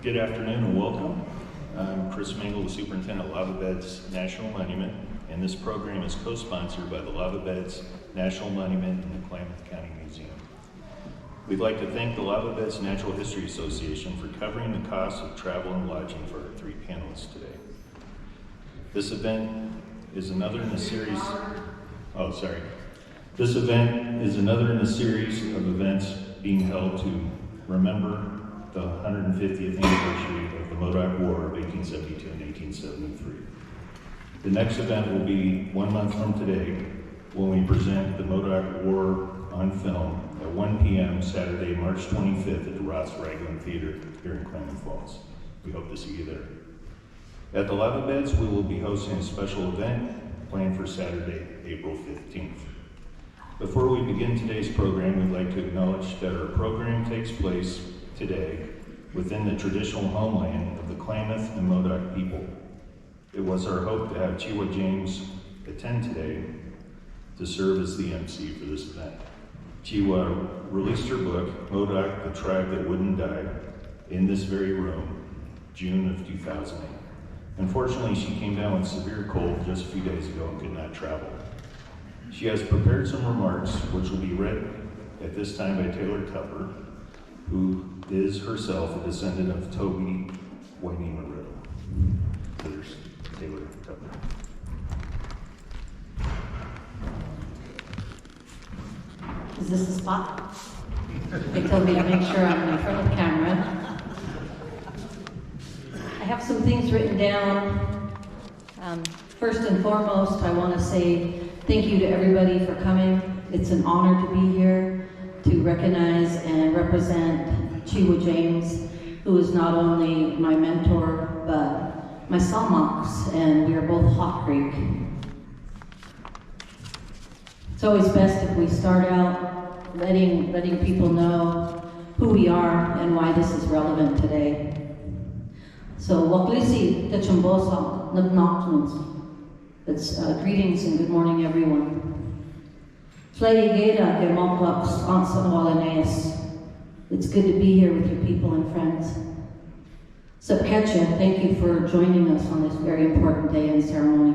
Good afternoon and welcome. I'm Chris Mengel, the Superintendent of Lava Beds National Monument, and this program is co-sponsored by the Lava Beds National Monument and the Klamath County Museum. We'd like to thank the Lava Beds Natural History Association for covering the cost of travel and lodging for our three panelists today. This event is another in a series. This event is another in a series of events being held to remember the 150th anniversary of the Modoc War of 1872 and 1873. The next event will be 1 month from today when we present the Modoc War on film at 1 p.m. Saturday, March 25th at the Roth's Raglan Theater here in Klamath Falls. We hope to see you there. At the Lava Beds, we will be hosting a special event planned for Saturday, April 15th. Before we begin today's program, we'd like to acknowledge that our program takes place today within the traditional homeland of the Klamath and Modoc people. It was our hope to have Cheewa James attend today to serve as the MC for this event. Cheewa released her book, Modoc, the Tribe That Wouldn't Die, in this very room, June of 2008. Unfortunately, she came down with severe cold just a few days ago and could not travel. She has prepared some remarks, which will be read at this time by Taylor Tupper, who is herself a descendant of Toby Wainema Riddle. There's Taylor Tupper. Is this the spot? They told me to make sure I'm in front of the camera. I have some things written down. First and foremost, I want to say thank you to everybody for coming. It's an honor to be here to recognize and represent Cheewa James, who is not only my mentor, but my Salmox, and we are both Hot Creek. It's always best if we start out letting people know who we are and why this is relevant today. So, Waklisi Techumbosa Nagnaklins. It's greetings and good morning, everyone. It's good to be here with your people and friends. Subketcha, thank you for joining us on this very important day and ceremony.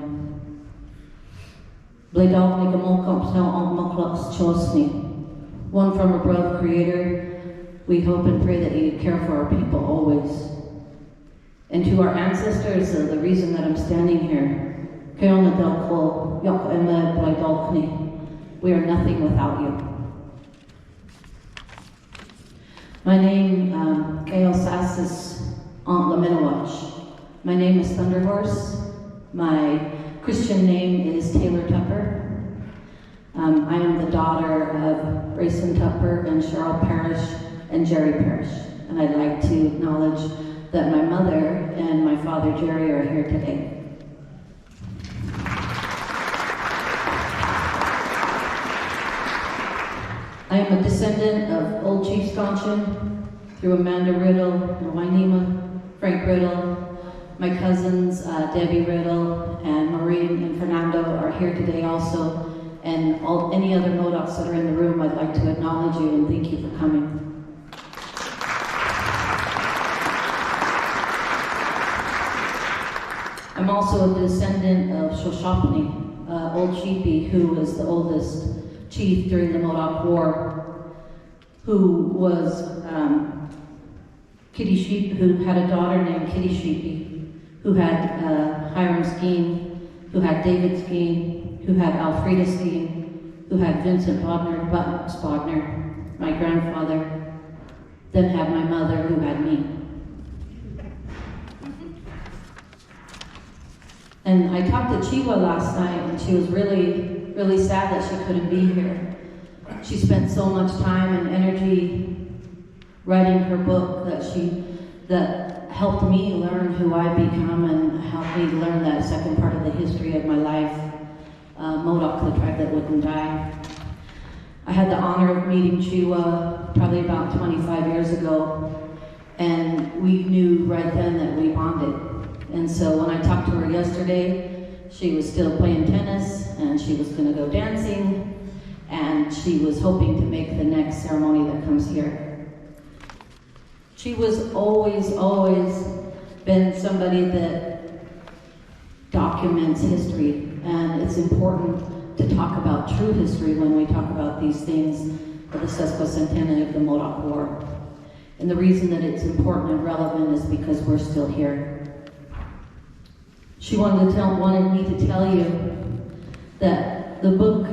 One from above, Creator, we hope and pray that you care for our people always. And to our ancestors, the reason that I'm standing here, we are nothing without you. My name, Gail Sassis Aunt Laminawatch. My name is Thunderhorse. My Christian name is Taylor Tupper. I am the daughter of Grayson Tupper and Cheryl Parrish and Jerry Parrish. And I'd like to acknowledge that my mother and my father Jerry are here today. I am a descendant of Old Chief Sconchin through Amanda Riddle and Wainema, Frank Riddle. My cousins, Debbie Riddle and Maureen and Fernando are here today also. And any other Modocs that are in the room, I'd like to acknowledge you and thank you for coming. I'm also a descendant of Shoshapani, Old Sheepy, who was the oldest chief during the Modoc War, who was Kitty Sheep, who had a daughter named Kitty Sheepy, who had Hiram Skeen, who had David Skeen, who had Alfreda Skeen, who had Vincent Spodner, my grandfather, then had my mother, who had me. And I talked to Cheewa last night, and she was really sad that she couldn't be here. She spent so much time and energy writing her book that helped me learn who I become and helped me learn that second part of the history of my life, Modoc, the Tribe That Wouldn't Die. I had the honor of meeting Cheewa probably about 25 years ago, and we knew right then that we bonded. And so when I talked to her yesterday, she was still playing tennis, and she was going to go dancing, and she was hoping to make the next ceremony that comes here. She was always been somebody that documents history, and it's important to talk about true history when we talk about these things for the sesquicentennial of the Modoc War. And the reason that it's important and relevant is because we're still here. She wanted me to tell you that her book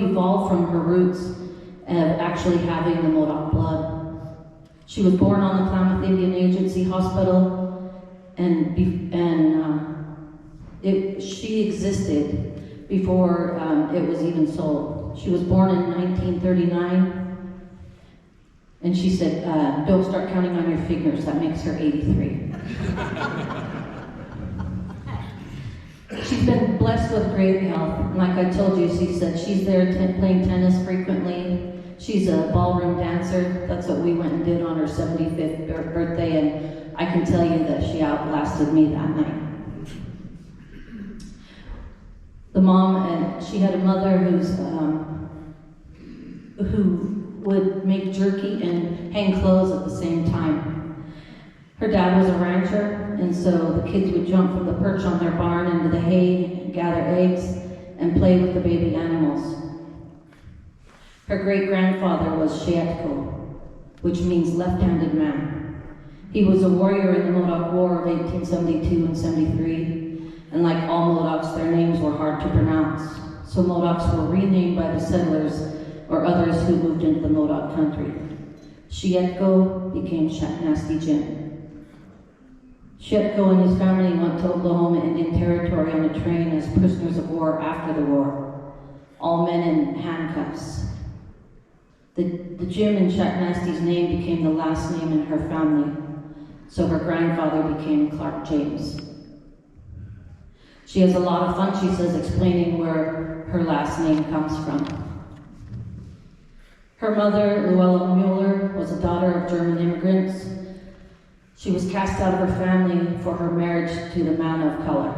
evolved from her roots of actually having the Modoc blood. She was born on the Klamath Indian Agency Hospital, and she existed before it was even sold. She was born in 1939, and she said, don't start counting on your fingers, that makes her 83. She's been blessed with great health. Like I told you, she said she's there playing tennis frequently. She's a ballroom dancer. That's what we went and did on her 75th birthday, and I can tell you that she outlasted me that night. The mom, and she had a mother who would make jerky and hang clothes at the same time. Her dad was a rancher, and so the kids would jump from the perch on their barn into the hay, and gather eggs, and play with the baby animals. Her great-grandfather was Sheetko, which means left-handed man. He was a warrior in the Modoc War of 1872 and 73, and like all Modocs, their names were hard to pronounce. So Modocs were renamed by the settlers or others who moved into the Modoc country. Sheetko became Shatnasty Jim. Sheetko and his family went to Oklahoma Indian Territory on a train as prisoners of war after the war, all men in handcuffs. The Jim in Shatnasty's name became the last name in her family, so her grandfather became Clark James. She has a lot of fun, she says, explaining where her last name comes from. Her mother, Luella Mueller, was a daughter of German immigrants. She was cast out of her family for her marriage to the man of color.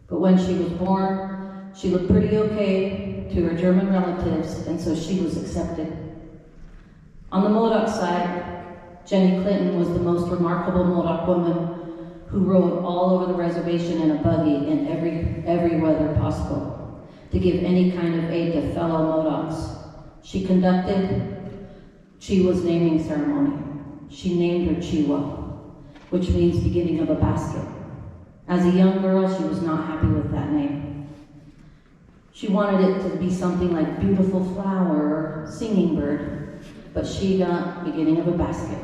But when she was born, she looked pretty okay to her German relatives, and so she was accepted. On the Modoc side, Jenny Clinton was the most remarkable Modoc woman who rode all over the reservation in a buggy in every weather possible to give any kind of aid to fellow Modocs. She conducted Cheewa's naming ceremony. She named her Cheewa, which means beginning of a basket. As a young girl, she was not happy with that name. She wanted it to be something like beautiful flower or singing bird, but she got beginning of a basket.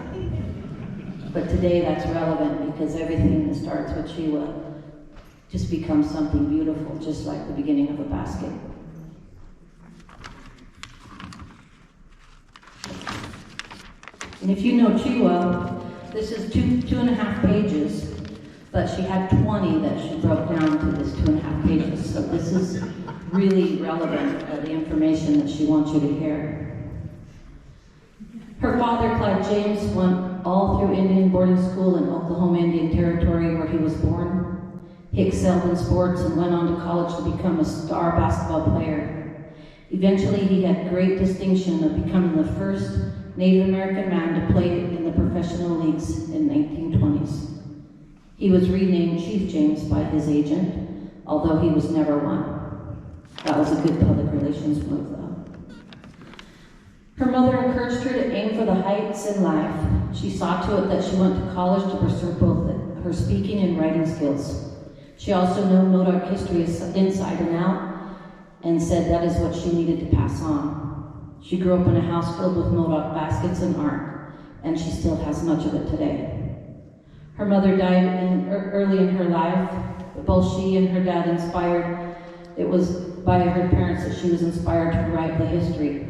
But today that's relevant because everything that starts with Cheewa just becomes something beautiful, just like the beginning of a basket. And if you know Cheewa, this is two and a half pages, but she had 20 that she broke down to this 2.5 pages. So this is really relevant, the information that she wants you to hear. Her father, Clark James, went all through Indian boarding school in Oklahoma Indian Territory where he was born. He excelled in sports and went on to college to become a star basketball player. Eventually, he had great distinction of becoming the first Native American man to play in the professional leagues in the 1920s. He was renamed Chief James by his agent, although he was never one. That was a good public relations move, though. Her mother encouraged her to aim for the heights in life. She saw to it that she went to college to pursue both her speaking and writing skills. She also knew Modoc history inside and out, and said that is what she needed to pass on. She grew up in a house filled with Modoc baskets and art, and she still has much of it today. Her mother died early in her life, but both she and her dad inspired. It was by her parents that she was inspired to write the history.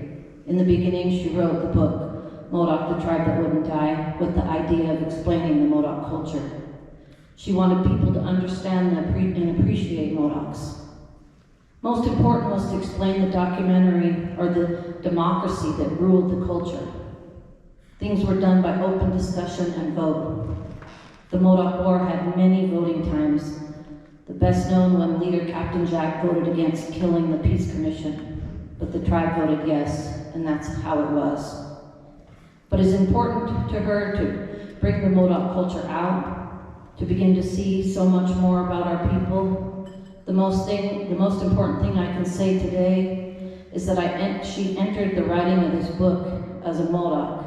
In the beginning, she wrote the book, Modoc, the Tribe That Wouldn't Die, with the idea of explaining the Modoc culture. She wanted people to understand and appreciate Modocs. Most important was to explain the documentary or the democracy that ruled the culture. Things were done by open discussion and vote. The Modoc War had many voting times. The best known when leader Captain Jack voted against killing the Peace Commission, but the tribe voted yes, and that's how it was. But it's important to her to bring the Modoc culture out, to begin to see so much more about our people. The most important thing I can say today is that she entered the writing of this book as a Modoc,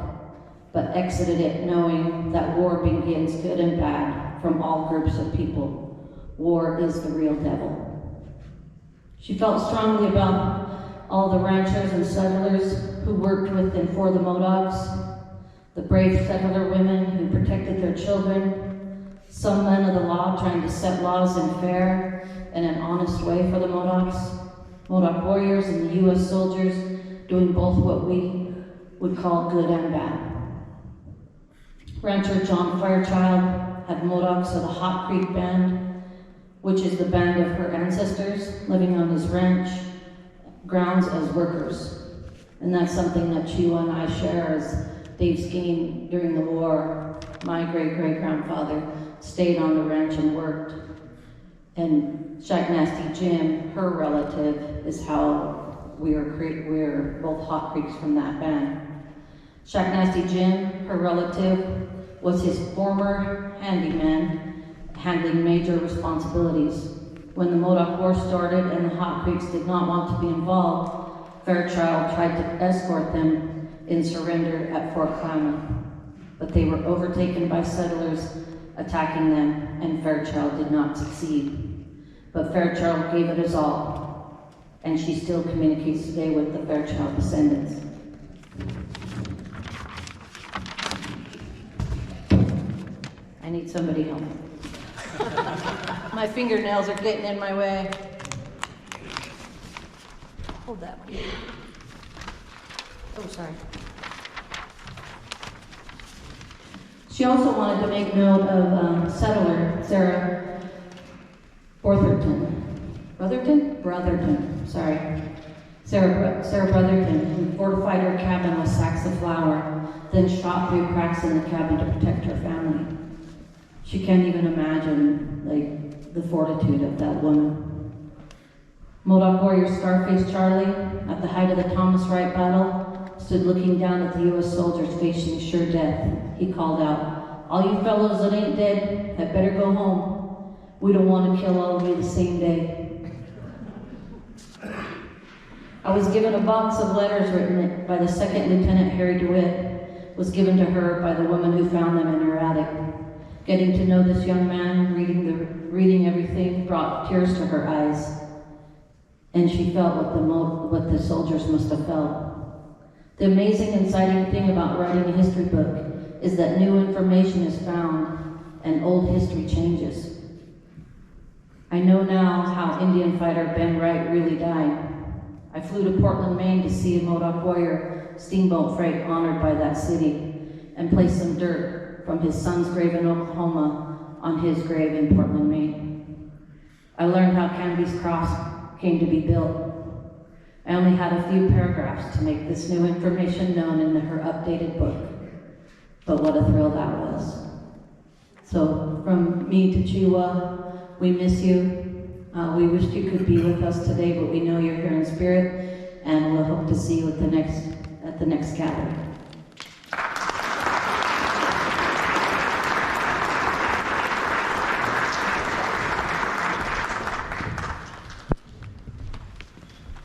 but exited it knowing that war begins good and bad from all groups of people. War is the real devil. She felt strongly about all the ranchers and settlers who worked with and for the Modocs, the brave settler women who protected their children, some men of the law trying to set laws in fair and an honest way for the Modocs, Modoc warriors and the U.S. soldiers doing both what we would call good and bad. Rancher John Fairchild had Modocs of the Hot Creek Band, which is the band of her ancestors living on his ranch grounds as workers. And that's something that Cheewa and I share as Dave Skeen during the war. My great-great-grandfather stayed on the ranch and worked. And Shack Nasty Jim, her relative, is how we're both Hot Creeks from that band. Shack Nasty Jim, her relative, was his former handyman, handling major responsibilities. When the Modoc War started and the Hot Creeks did not want to be involved, Fairchild tried to escort them in surrender at Fort Klamath, but they were overtaken by settlers attacking them, and Fairchild did not succeed. But Fairchild gave it his all, and she still communicates today with the Fairchild descendants. I need somebody help. My fingernails are getting in my way. Hold that one. Oh, sorry. She also wanted to make note of settler Sarah Brotherton, sorry. Sarah Brotherton, who fortified her cabin with sacks of flour, then shot through cracks in the cabin to protect her family. She can't even imagine, the fortitude of that woman. Modoc warrior Scarface Charlie, at the height of the Thomas Wright battle, stood looking down at the U.S. soldiers facing sure death. He called out, "All you fellows that ain't dead had better go home. We don't want to kill all of you the same day." I was given a box of letters written by the second Lieutenant Harry DeWitt, was given to her by the woman who found them in her attic. Getting to know this young man, reading everything, brought tears to her eyes, and she felt what the soldiers must have felt. The amazing, exciting thing about writing a history book is that new information is found and old history changes. I know now how Indian fighter Ben Wright really died. I flew to Portland, Maine to see a Modoc warrior steamboat freight honored by that city and place some dirt from his son's grave in Oklahoma on his grave in Portland, Maine. I learned how Canby's Cross came to be built. I only had a few paragraphs to make this new information known in her updated book, but what a thrill that was. So from me to Cheewa, we miss you. We wished you could be with us today, but we know you're here in spirit, and we'll hope to see you at the next gathering.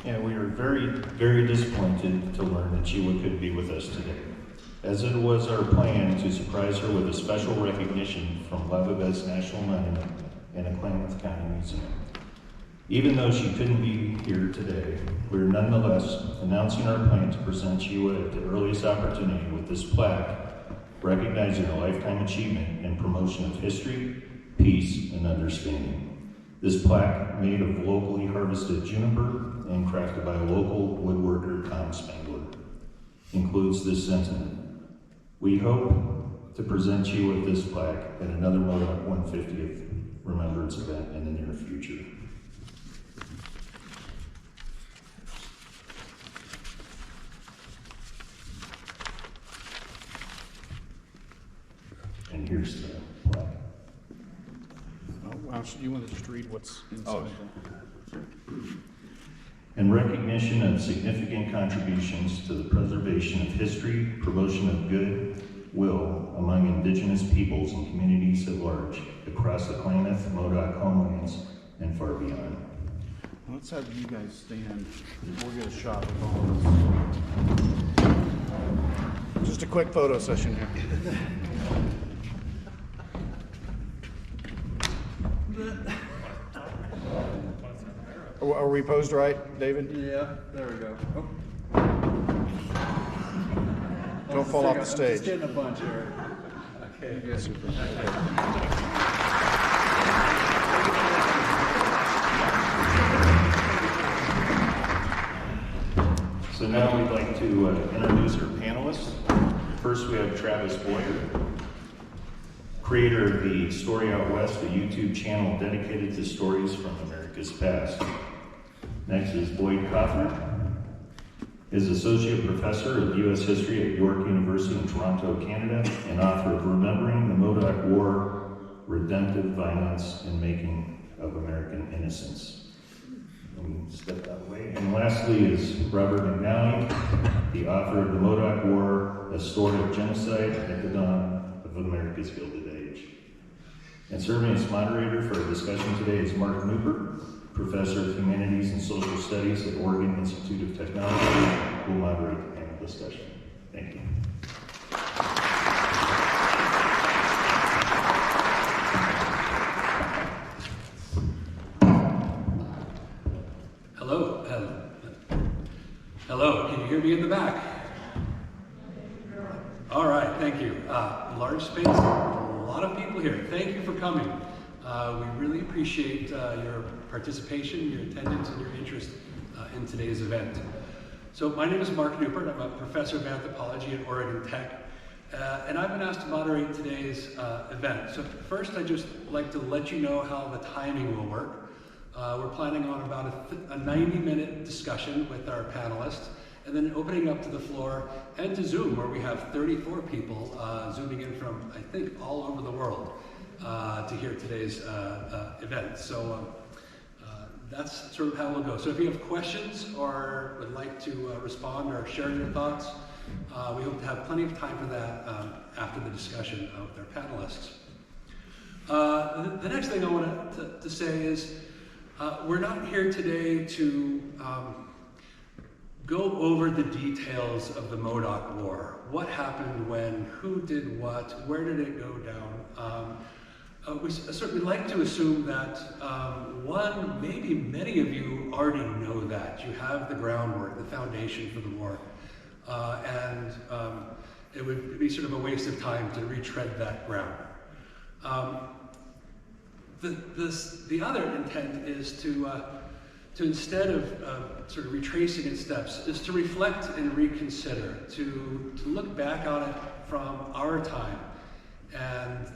And we are very, very disappointed to learn that Cheewa couldn't be with us today, as it was our plan to surprise her with a special recognition from Lavabez National Monument and the Klamath County Museum. Even though she couldn't be here today, we are nonetheless announcing our plan to present Cheewa at the earliest opportunity with this plaque, recognizing her lifetime achievement in promotion of history, peace, and understanding. This plaque, made of locally harvested juniper and crafted by a local woodworker, Tom Spangler, includes this sentiment: "We hope to present you with this plaque at another Modoc 150th Remembrance event in the near future." And here's the plaque. Oh, wow. So you want to just read what's inside? in recognition of significant contributions to the preservation of history, promotion of goodwill among Indigenous peoples and communities at large across the Klamath, Modoc homelands, and far beyond. Let's have you guys stand. We'll get a shot of all of us. Just a quick photo session here. Are we posed right, David? Yeah, there we go. Oh. Don't fall off the I'm stage. just getting a bunch here. Okay, good. Super. So now we'd like to introduce our panelists. First, we have Travis Boyd, creator of the Story Out West, a YouTube channel dedicated to stories from America's past. Next is Boyd Cothran, is Associate Professor of U.S. History at York University in Toronto, Canada, and author of Remembering the Modoc War, Redemptive Violence and Making of American Innocence. Let me step that way. And lastly is Robert McNally, the author of The Modoc War, a story of genocide at the dawn of America's Gilded Age. And serving as moderator for our discussion today is Mark Neupert, Professor of Humanities and Social Studies at Oregon Institute of Technology, who will moderate the panel discussion. Thank you. Hello. Hello, can you hear me in the back? All right, thank you. Large space, a lot of people here. Thank you for coming. We really appreciate your participation, your attendance, and your interest in today's event. So my name is Mark Neupert. I'm a professor of anthropology at Oregon Tech, and I've been asked to moderate today's event. So first, I'd just like to let you know how the timing will work. We're planning on about a 90-minute discussion with our panelists, and then opening up to the floor and to Zoom, where we have 34 people zooming in from, I think, all over the world to hear today's event. So that's sort of how we'll go. So if you have questions or would like to respond or share your thoughts, we hope to have plenty of time for that after the discussion with our panelists. The next thing I want to say is we're not here today to go over the details of the Modoc War. What happened when, who did what, where did it go down? We certainly like to assume that, one, maybe many of you already know that. You have the groundwork, the foundation for the war. And it would be sort of a waste of time to retread that ground. The other intent is to instead of sort of retracing its steps, is to reflect and reconsider, to look back on it from our time and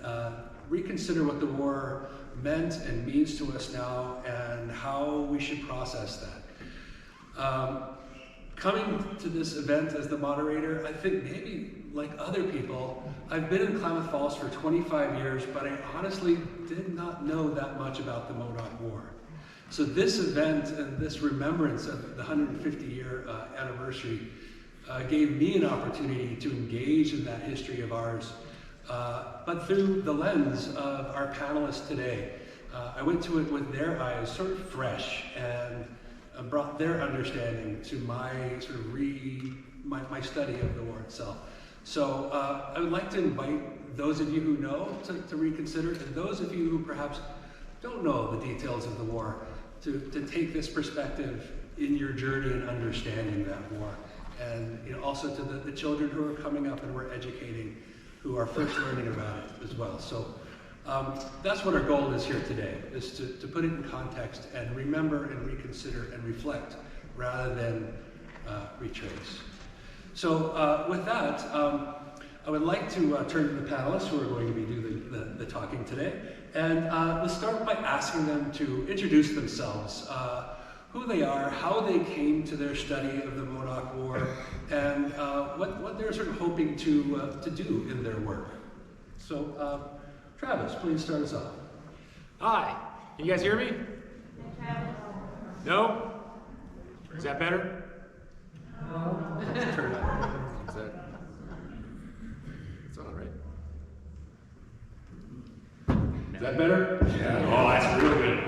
reconsider what the war meant and means to us now and how we should process that. Coming to this event as the moderator, I think maybe like other people, I've been in Klamath Falls for 25 years, but I honestly did not know that much about the Modoc War. So this event and this remembrance of the 150-year anniversary gave me an opportunity to engage in that history of ours, but through the lens of our panelists today. I went to it with their eyes sort of fresh and brought their understanding to my sort of my study of the war itself. So I would like to invite those of you who know to reconsider, and those of you who perhaps don't know the details of the war to take this perspective in your journey in understanding that war. And also to the children who are coming up and we're educating, who are first learning about it as well. So that's what our goal is here today, is to put it in context and remember and reconsider and reflect rather than retrace. So with that, I would like to turn to the panelists who are going to be doing the talking today. And let's start by asking them to introduce themselves, who they are, how they came to their study of the Modoc War, and what they're sort of hoping to do in their work. So Travis, please start us off. Hi, can you guys hear me? No? Is that better? Turn it on. Is that? It's on, right? Is that better? Yeah. Oh, that's really good.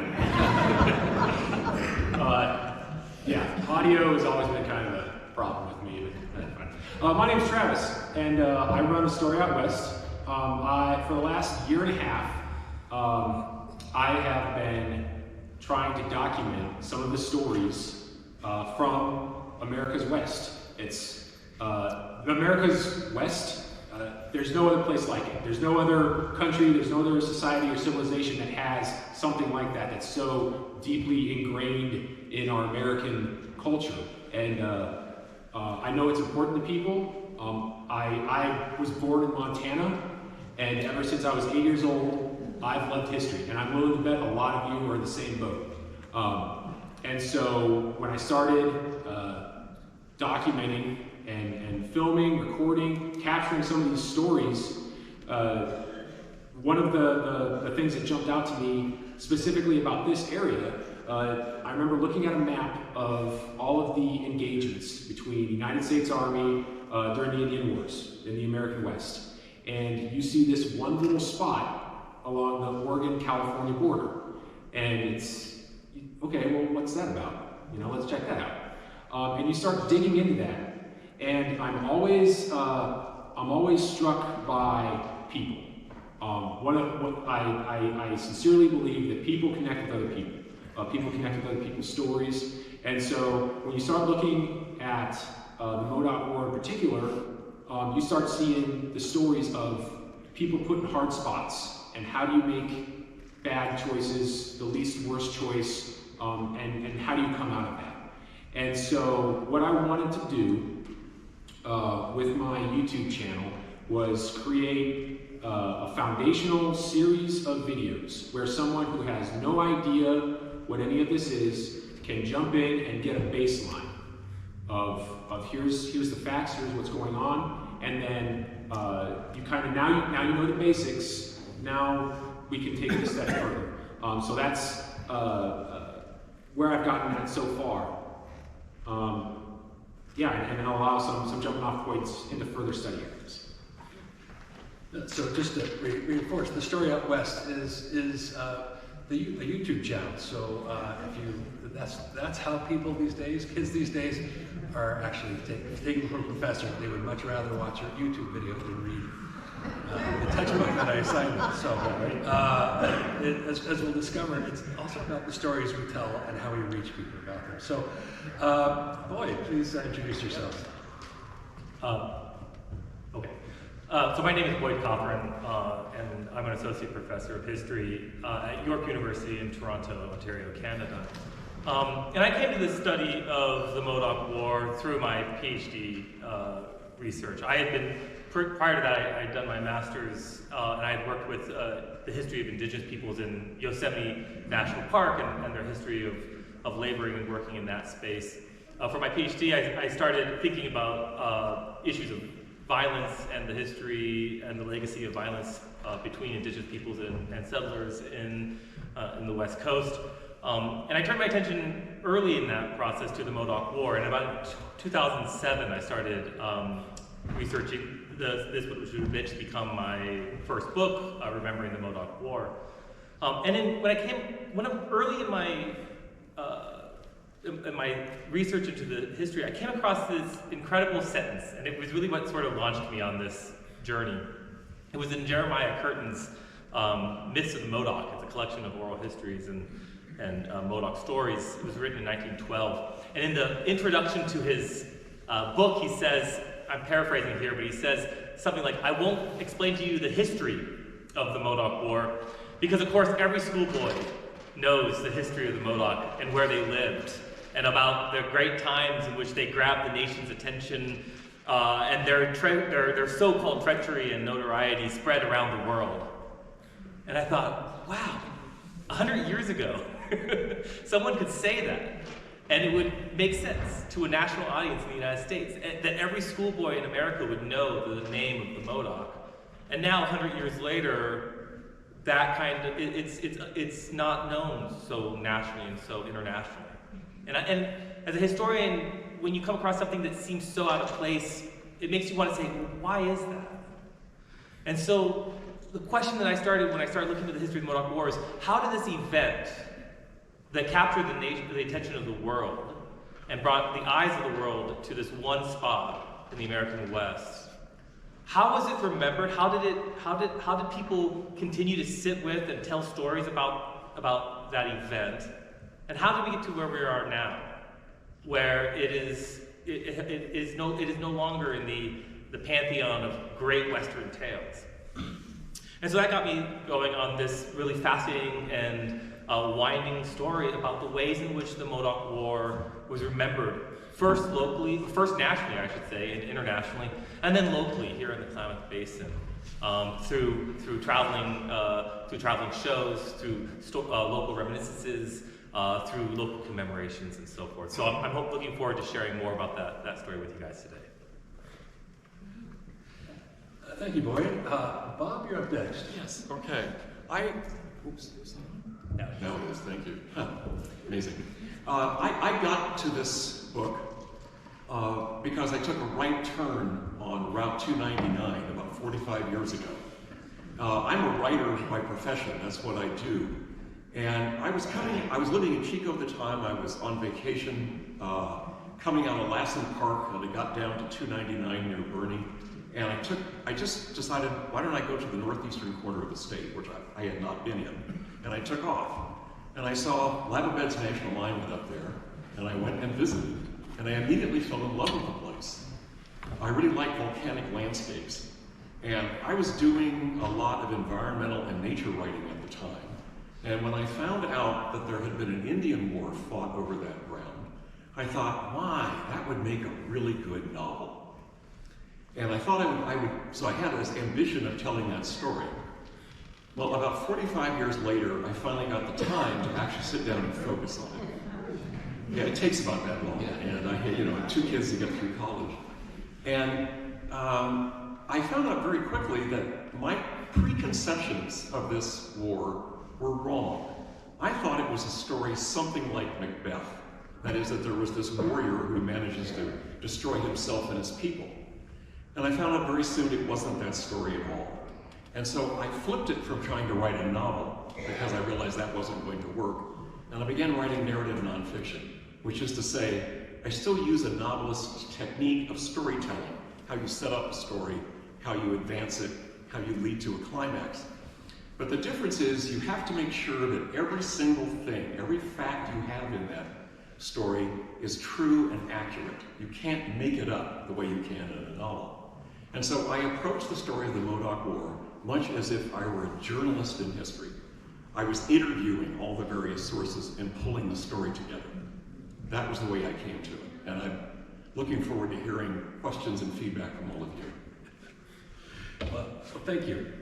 Yeah, audio has always been kind of a problem with me. But that's fine. My name's Travis, and I run the Story Out West. For the last year and a half, I have been trying to document some of the stories from America's West. It's America's West. There's no other place like it. There's no other country, there's no other society or civilization that has something like that that's so deeply ingrained in our American culture. And I know it's important to people. I was born in Montana, and ever since I was 8 years old, I've loved history, and I'm willing to bet a lot of you are in the same boat. And so when I started documenting and filming, recording, capturing some of these stories, one of the things that jumped out to me specifically about this area, I remember looking at a map of all of the engagements between the United States Army during the Indian Wars in the American West. And you see this one little spot along the Oregon-California border. And it's, okay, well, what's that about? You know, let's check that out. And you start digging into that. And I'm always struck by people. I sincerely believe that people connect with other people. People connect with other people's stories. And so when you start looking at the Modoc War in particular, you start seeing the stories of people put in hard spots, and how do you make bad choices, the least worst choice, and how do you come out of that? And so what I wanted to do with my YouTube channel was create a foundational series of videos where someone who has no idea what any of this is can jump in and get a baseline of here's the facts, here's what's going on, and then you kind of now you know the basics. Now we can take it a step further. So that's where I've gotten at so far. Yeah, and I'll allow some jumping off points into further study areas. So just to reinforce, the Story Out West is a YouTube channel. So that's how people these days, kids these days, are actually taking from a professor. They would much rather watch a YouTube video than read the textbook that I assigned them. So as we'll discover, it's also about the stories we tell and how we reach people about them. So Boyd, please introduce yourself. Okay. So my name is Boyd Cothran, and I'm an associate professor of history at York University in Toronto, Ontario, Canada. And I came to the study of the Modoc War through my PhD research. I had been, prior to that, I had done my master's, and I had worked with the history of indigenous peoples in Yosemite National Park and their history of laboring and working in that space. For my PhD, I started thinking about issues of violence and the history and the legacy of violence between indigenous peoples and settlers in the West Coast. And I turned my attention early in that process to the Modoc War. And about 2007, I started researching this, which would eventually become my first book, Remembering the Modoc War. Early in my research into the history, I came across this incredible sentence, and it was really what sort of launched me on this journey. It was in Jeremiah Curtin's Myths of the Modoc. It's a collection of oral histories and Modoc stories. It was written in 1912. And in the introduction to his book, he says, I'm paraphrasing here, but he says something like, I won't explain to you the history of the Modoc War, because of course every schoolboy knows the history of the Modoc and where they lived, and about the great times in which they grabbed the nation's attention, and their so-called treachery and notoriety spread around the world. And I thought, wow, 100 years ago, someone could say that, and it would make sense to a national audience in the United States, that every schoolboy in America would know the name of the Modoc. And now, 100 years later, that kind of, it's not known so nationally and so internationally. And as a historian, when you come across something that seems so out of place, it makes you want to say, well, why is that? And so the question that I started when I started looking at the history of the Modoc War is, how did this event that captured the attention of the world and brought the eyes of the world to this one spot in the American West, how was it remembered? How did people continue to sit with and tell stories about that event? And how did we get to where we are now, where it is no longer in the pantheon of great Western tales? And so that got me going on this really fascinating and winding story about the ways in which the Modoc War was remembered, first nationally, I should say, and internationally, and then locally here in the Klamath Basin, through traveling shows, through local reminiscences, through local commemorations and so forth. So I'm looking forward to sharing more about that story with you guys today. Thank you, Boyd. Bob, you're up next. Yes, okay. Oops. No, it is, thank you. Amazing. I got to this book because I took a right turn on Route 299 about 45 years ago. I'm a writer by profession, that's what I do. And I was living in Chico at the time. I was on vacation, coming out of Lassen Park, and I got down to 299 near Bernie. And I just decided, why don't I go to the northeastern corner of the state, which I had not been in. And I took off. And I saw Lava Beds National Monument up there, and I went and visited. And I immediately fell in love with the place. I really like volcanic landscapes. And I was doing a lot of environmental and nature writing at the time. And when I found out that there had been an Indian war fought over that ground, I thought, my, that would make a really good novel. And I thought so I had this ambition of telling that story. Well, about 45 years later, I finally got the time to actually sit down and focus on it. Yeah, it takes about that long. And I had, 2 kids to get through college. And I found out very quickly that my preconceptions of this war were wrong. I thought it was a story something like Macbeth. That is, that there was this warrior who manages to destroy himself and his people. And I found out very soon it wasn't that story at all. And so I flipped it from trying to write a novel, because I realized that wasn't going to work, and I began writing narrative nonfiction, which is to say, I still use a novelist's technique of storytelling, how you set up a story, how you advance it, how you lead to a climax. But the difference is you have to make sure that every single thing, every fact you have in that story is true and accurate. You can't make it up the way you can in a novel. And so I approached the story of the Modoc War much as if I were a journalist in history. I was interviewing all the various sources and pulling the story together. That was the way I came to it. And I'm looking forward to hearing questions and feedback from all of you. Well, thank you.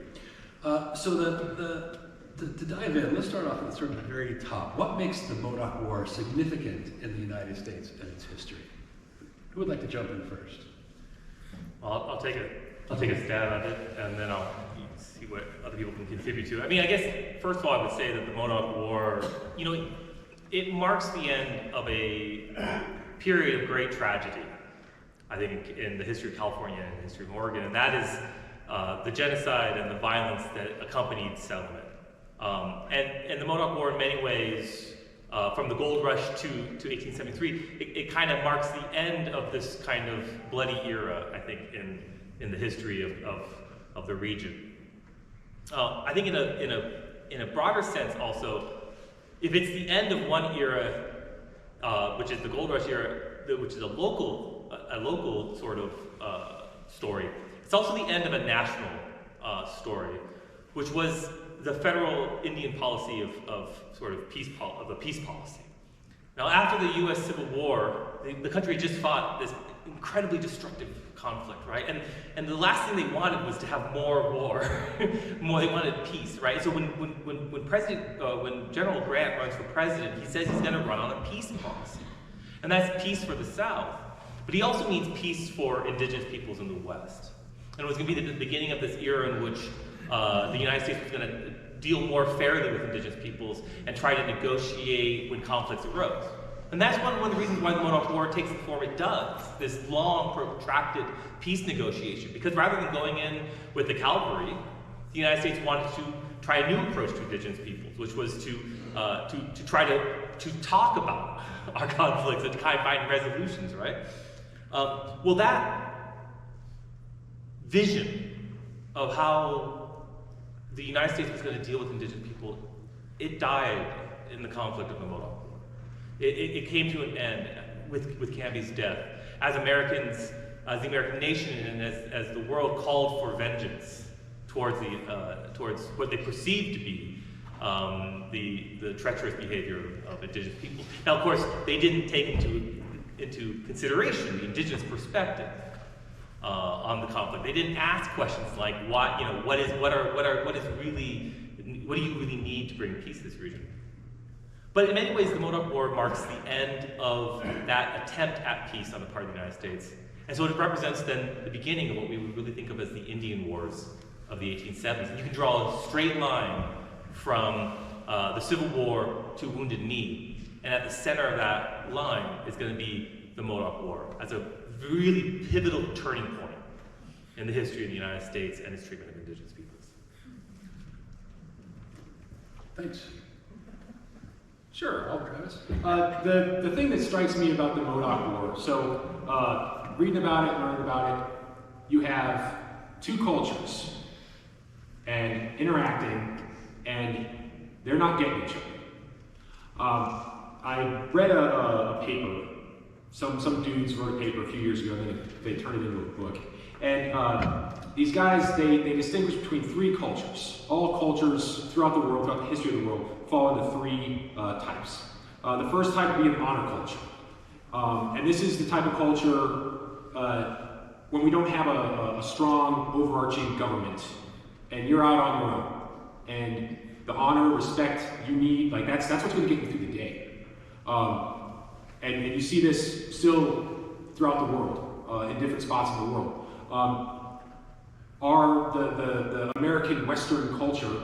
So to dive in, let's start off at sort of the very top. What makes the Modoc War significant in the United States and its history? Who would like to jump in first? Well, I'll take a stab at it, and then I'll see what other people can contribute to. I mean, I guess, first of all, I would say that the Modoc War, it marks the end of a period of great tragedy, I think, in the history of California and the history of Oregon, and that is the genocide and the violence that accompanied settlement. And the Modoc War, in many ways, from the gold rush to 1873, it kind of marks the end of this kind of bloody era, I think, in the history of the region. I think in a broader sense, also, if it's the end of one era, which is the gold rush era, which is a local sort of story, it's also the end of a national story, which was the federal Indian policy of a peace policy. Now, after the U.S. Civil War, the country just fought this incredibly destructive conflict, right? And the last thing they wanted was to have more war. They wanted peace, right? So when General Grant runs for president, he says he's going to run on a peace policy, and that's peace for the South. But he also means peace for indigenous peoples in the West. And it was going to be the beginning of this era in which the United States was going to deal more fairly with indigenous peoples and try to negotiate when conflicts arose. And that's one of the reasons why the Modoc War takes the form it does, this long, protracted peace negotiation. Because rather than going in with the cavalry, the United States wanted to try a new approach to indigenous peoples, which was to try to talk about our conflicts and to kind of find resolutions, right? Well, that vision of how the United States was going to deal with indigenous people, it died in the conflict of the Modoc War. It came to an end with Canby's death. As Americans, as the American nation, and as the world called for vengeance towards what they perceived to be the treacherous behavior of indigenous people. Now, of course, they didn't take into consideration the indigenous perspective on the conflict. They didn't ask questions like, what do you really need to bring peace to this region? But in many ways, the Modoc War marks the end of that attempt at peace on the part of the United States. And so it represents then the beginning of what we would really think of as the Indian Wars of the 1870s. And you can draw a straight line from the Civil War to Wounded Knee. And at the center of that line is going to be the Modoc War as a really pivotal turning point in the history of the United States and its treatment of indigenous peoples. Thanks. Sure. All Travis. The thing that strikes me about the Modoc War, so reading about it, learning about it, you have two cultures and interacting, and they're not getting each other. I read a paper, some dudes wrote a paper a few years ago, and then they turned it into a book. And these guys, they distinguish between three cultures. All cultures throughout the world, throughout the history of the world, fall into three types. The first type would be an honor culture. And this is the type of culture when we don't have a strong, overarching government, and you're out on your own. And the honor, respect you need, like that's what's going to get you through the day. And you see this still throughout the world, in different spots in the world. The American Western culture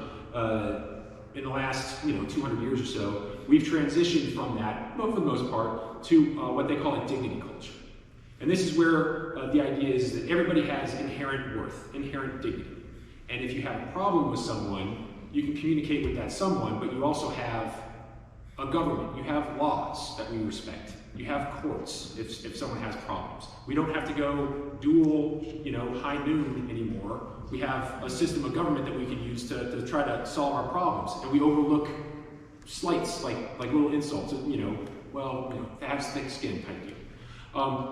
in the last 200 years or so, we've transitioned from that, for the most part, to what they call a dignity culture. And this is where the idea is that everybody has inherent worth, inherent dignity. And if you have a problem with someone, you can communicate with that someone, but you also have a government. You have laws that we respect. You have courts if someone has problems. We don't have to go dual, high noon anymore. We have a system of government that we can use to try to solve our problems. And we overlook slights, like little insults, have thick skin type deal.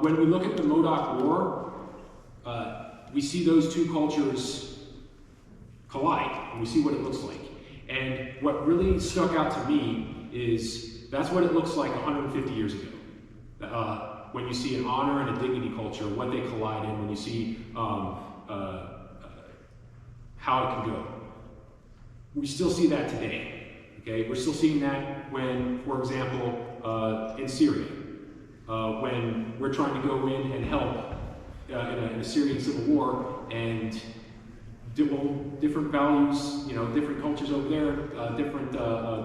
When we look at the Modoc War, we see those two cultures collide, and we see what it looks like. And what really stuck out to me is that's what it looks like 150 years ago. When you see an honor and a dignity culture, what they collide in, when you see how it can go. We still see that today, okay? We're still seeing that when, for example, in Syria, when we're trying to go in and help in a Syrian civil war, and different values, different cultures over there, different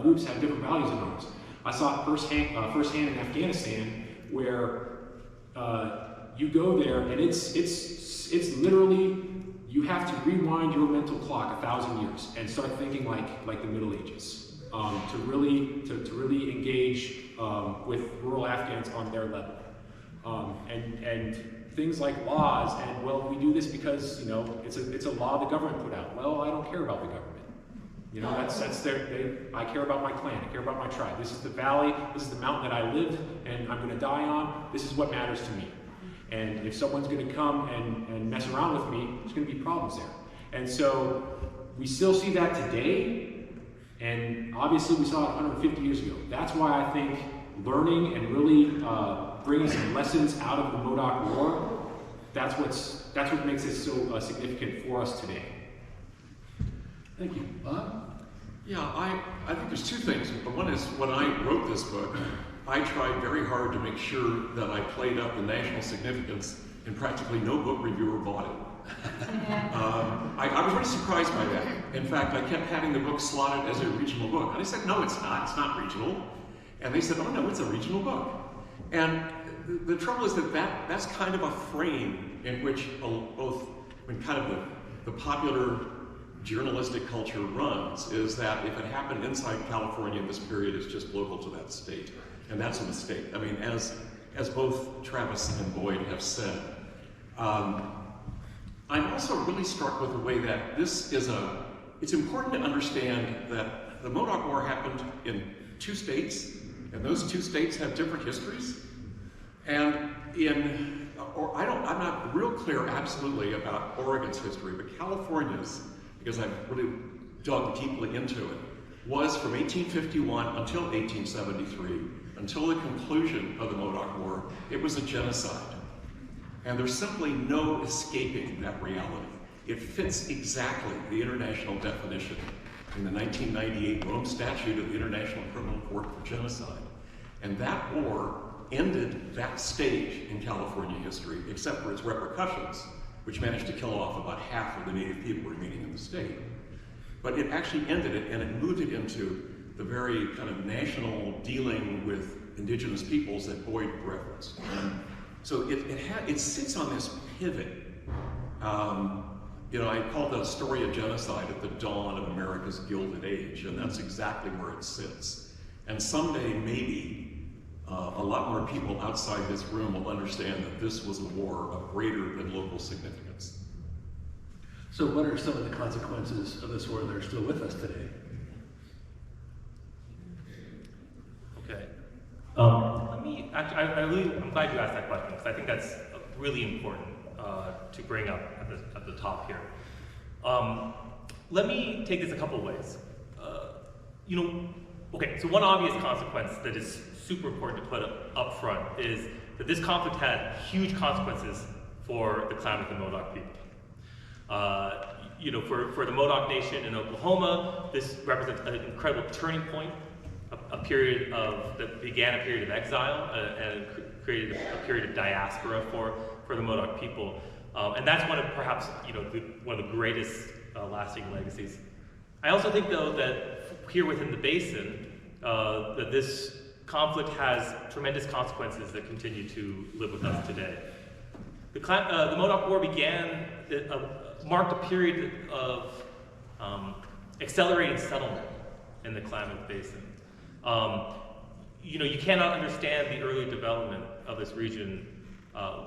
groups have different values in ours. I saw it firsthand in Afghanistan, where you go there and it's literally, you have to rewind your mental clock 1,000 years and start thinking like the Middle Ages to really engage with rural Afghans on their level, and things like laws, and we do this because it's a law the government put out. Well, I don't care about the government. I care about my clan, I care about my tribe. This is the valley, this is the mountain that I live and I'm gonna die on. This is what matters to me. And if someone's gonna come and mess around with me, there's gonna be problems there. And so we still see that today, and obviously we saw it 150 years ago. That's why I think learning and really bringing some lessons out of the Modoc War, that's what makes it so significant for us today. Thank you. Bob? Yeah, I think there's two things. One is, when I wrote this book, I tried very hard to make sure that I played up the national significance, and practically no book reviewer bought it. I was really surprised by that. In fact, I kept having the book slotted as a regional book. And I said, no, it's not regional. And they said, oh no, it's a regional book. And the trouble is that's kind of a frame in which both, when kind of the popular journalistic culture runs, is that if it happened inside California in this period, it's just local to that state. And that's a mistake. I mean, as both Travis and Boyd have said, I'm also really struck with the way that it's important to understand that the Modoc War happened in 2 states, and those 2 states have different histories. And I'm not real clear absolutely about Oregon's history, but California's, because I've really dug deeply into it, was from 1851 until 1873, until the conclusion of the Modoc War, it was a genocide. And there's simply no escaping that reality. It fits exactly the international definition in the 1998 Rome Statute of the International Criminal Court for Genocide. And that war ended that stage in California history, except for its repercussions, which managed to kill off about half of the native people remaining in the state. But it actually ended it, and it moved it into the very kind of national dealing with indigenous peoples that Boyd referenced. And so it sits on this pivot. I call the story of genocide at the dawn of America's Gilded Age, and that's exactly where it sits. And someday, maybe, a lot more people outside this room will understand that this was a war of greater than local significance. So what are some of the consequences of this war that are still with us today? Okay. I'm glad you asked that question, because I think that's really important to bring up at the top here. Let me take this a couple of ways. Okay, so one obvious consequence that is super important to put up front is that this conflict had huge consequences for the Klamath and Modoc people. For the Modoc Nation in Oklahoma, this represents an incredible turning point, a period that began a period of exile and created a period of diaspora for the Modoc people. And that's one of perhaps one of the greatest lasting legacies. I also think, though, that here within the basin, that this conflict has tremendous consequences that continue to live with us today. The Modoc War marked a period of accelerating settlement in the Klamath Basin. You cannot understand the early development of this region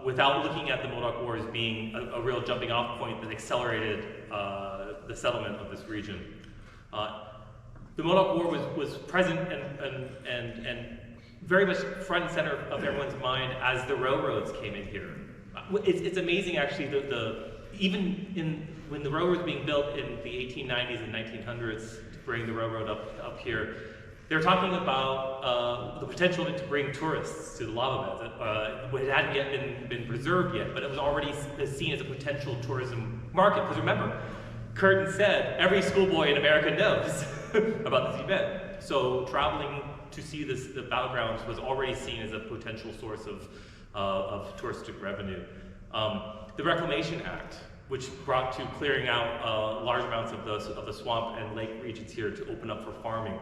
without looking at the Modoc War as being a real jumping off point that accelerated the settlement of this region. The Modoc War was present and very much front and center of everyone's mind as the railroads came in here. It's amazing, actually, even when the railroad was being built in the 1890s and 1900s to bring the railroad up here, they were talking about the potential to bring tourists to the lava beds. It hadn't yet been preserved yet, but it was already seen as a potential tourism market. Because remember, Curtin said every schoolboy in America knows about this event. So traveling to see the battlegrounds was already seen as a potential source of touristic revenue. The Reclamation Act, which brought to clearing out large amounts of the swamp and lake regions here to open up for farming.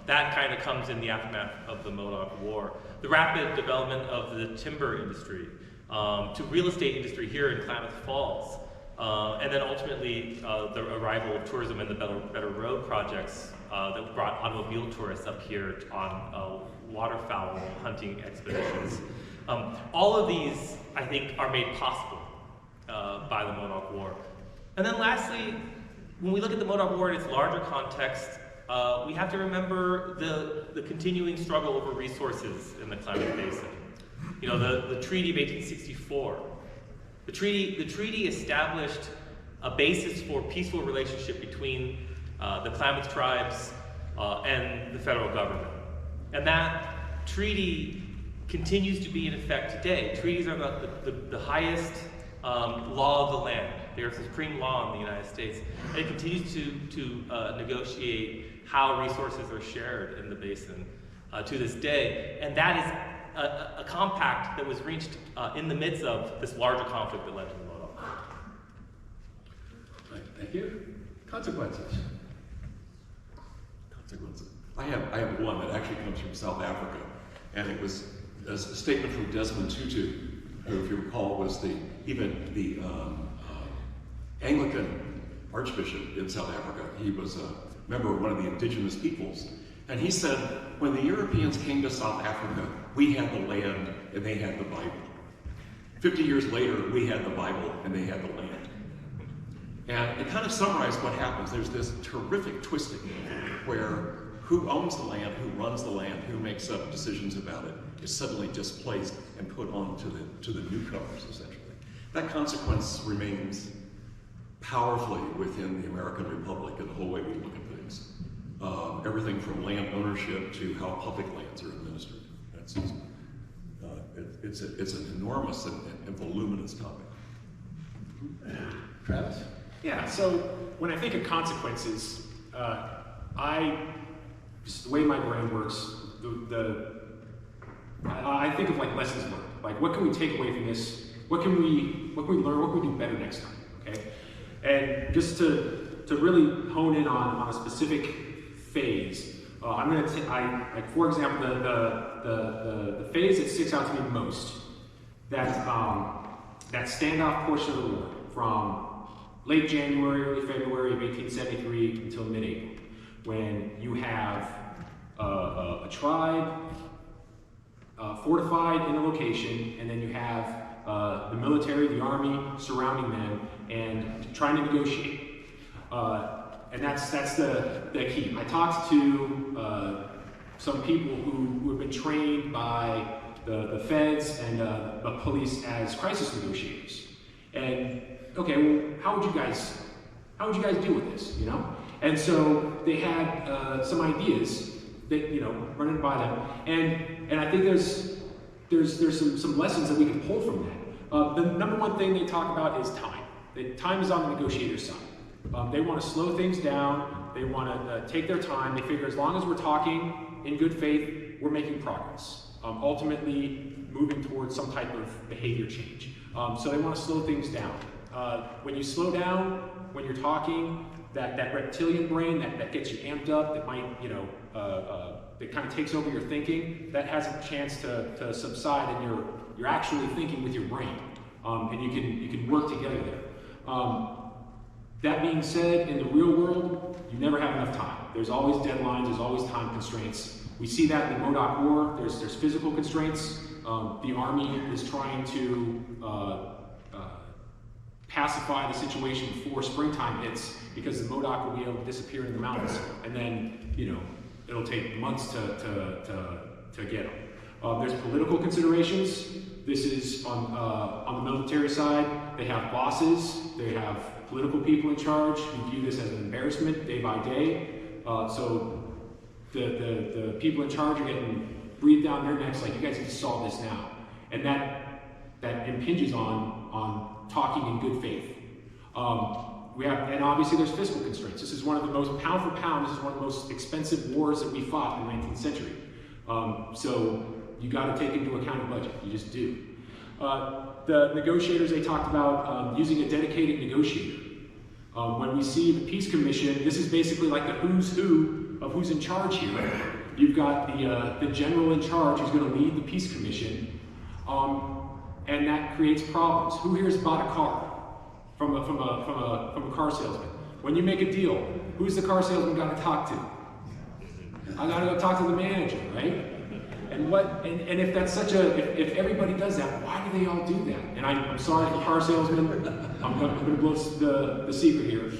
That kind of comes in the aftermath of the Modoc War. The rapid development of the timber industry, to real estate industry here in Klamath Falls, and then ultimately the arrival of tourism and the Better Road projects that brought automobile tourists up here on waterfowl hunting expeditions. All of these, I think, are made possible by the Modoc War. And then lastly, when we look at the Modoc War in its larger context, we have to remember the continuing struggle over resources in the Klamath Basin. The Treaty of 1864. The treaty established a basis for peaceful relationship between the Klamath tribes and the federal government. And that treaty continues to be in effect today. Treaties are the highest law of the land. They are the supreme law in the United States. And it continues to negotiate how resources are shared in the basin to this day. And that is a compact that was reached in the midst of this larger conflict that led to the Modoc War. Right, thank you. Consequences. I have one that actually comes from South Africa, and it was a statement from Desmond Tutu, who, if you recall, was the Anglican Archbishop in South Africa. He was a member of one of the indigenous peoples. And he said, when the Europeans came to South Africa, we had the land and they had the Bible. 50 years later, we had the Bible and they had the land. And it kind of summarized what happens. There's this terrific twisting where who owns the land, who runs the land, who makes up decisions about it, is suddenly displaced and put on to the newcomers, essentially. That consequence remains powerfully within the American Republic and the whole way we look at things. Everything from land ownership to how public lands are administered. It's an enormous and voluminous topic. Travis? Yeah, so when I think of consequences, just the way my brain works, I think of like lessons learned. Like, what can we take away from this? What can we learn? What can we do better next time? Okay, and just to really hone in on a specific phase, I'm going to like, for example, the phase that sticks out to me most, that standoff portion of the war from late January, early February of 1873 until mid-April, when you have a tribe fortified in a location, and then you have the military, the army surrounding them and trying to negotiate. And that's the key. I talked to some people who have been trained by the feds and the police as crisis negotiators. And okay, well, how would you guys deal with this? You know? And so they had some ideas that, you know, running by them, and I think there's some lessons that we can pull from that. The number one thing they talk about is time. Time is on the negotiator's side. They want to slow things down. They want to take their time. They figure as long as we're talking in good faith, we're making progress. Ultimately, moving towards some type of behavior change. So they want to slow things down. When you slow down, when you're talking, that reptilian brain that gets you amped up, that might, you know, that kind of takes over your thinking, that has a chance to subside, and you're actually thinking with your brain, and you can work together there. That being said, in the real world, you never have enough time. There's always deadlines. There's always time constraints. We see that in the Modoc War. There's physical constraints. The army is trying to pacify the situation before springtime hits, because the Modoc will be able to disappear in the mountains, and then, you know, it'll take months to get them. There's political considerations. This is on the military side. They have bosses. They have political people in charge who view this as an embarrassment day by day. So the people in charge are getting breathed down their necks like, you guys need to solve this now. And that impinges on talking in good faith. And obviously there's fiscal constraints. This is one of the most, pound for pound, this is one of the most expensive wars that we fought in the 19th century. So you got to take into account a budget, you just do. The negotiators, they talked about using a dedicated negotiator. When we see the Peace Commission, this is basically like the who's who of who's in charge here. You've got the general in charge who's going to lead the Peace Commission, and that creates problems. Who here's bought a car from a car salesman? When you make a deal, who's the car salesman got to talk to? I got to go talk to the manager, right? And if that's if everybody does that, why do they all do that? And I'm sorry for car salesmen, I'm going to blow the secret here.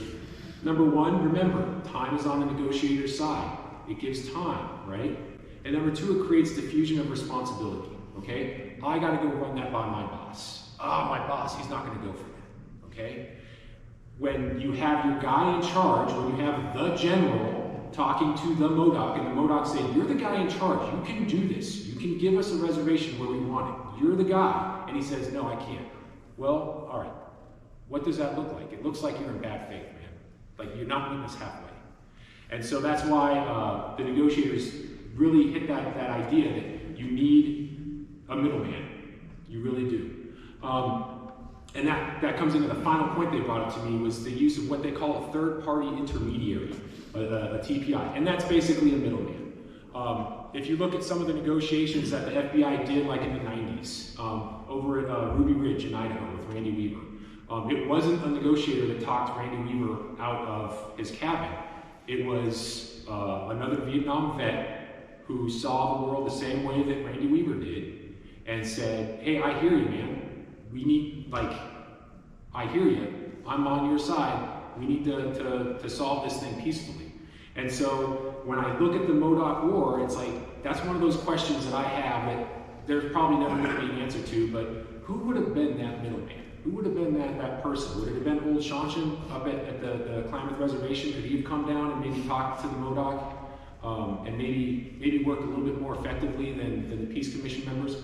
Number one, remember, time is on the negotiator's side. It gives time, right? And number two, it creates diffusion of responsibility, okay? I got to go run that by my boss. My boss, he's not going to go for that, okay? When you have your guy in charge, when you have the general talking to the Modoc, and the Modoc saying, you're the guy in charge, you can do this, you can give us a reservation where we want it, you're the guy, and he says, no, I can't. Well, all right, what does that look like? It looks like you're in bad faith, man. Like, you're not meeting us halfway. And so that's why the negotiators really hit that idea that you need a middleman. You really do. And that comes into the final point they brought up to me, was the use of what they call a third-party intermediary, a TPI. And that's basically a middleman. If you look at some of the negotiations that the FBI did like in the 90s, over at Ruby Ridge in Idaho with Randy Weaver, it wasn't a negotiator that talked Randy Weaver out of his cabin. It was another Vietnam vet who saw the world the same way that Randy Weaver did and said, hey, I hear you, man. We need, I hear you. I'm on your side. We need to solve this thing peacefully. And so when I look at the Modoc War, it's like, that's one of those questions that I have that there's probably never going to be an answer to, but who would have been that middleman? Who would have been that person? Would it have been old Shanshan up at the Klamath Reservation? Could he have come down and maybe talked to the Modoc and maybe worked a little bit more effectively than the Peace Commission members?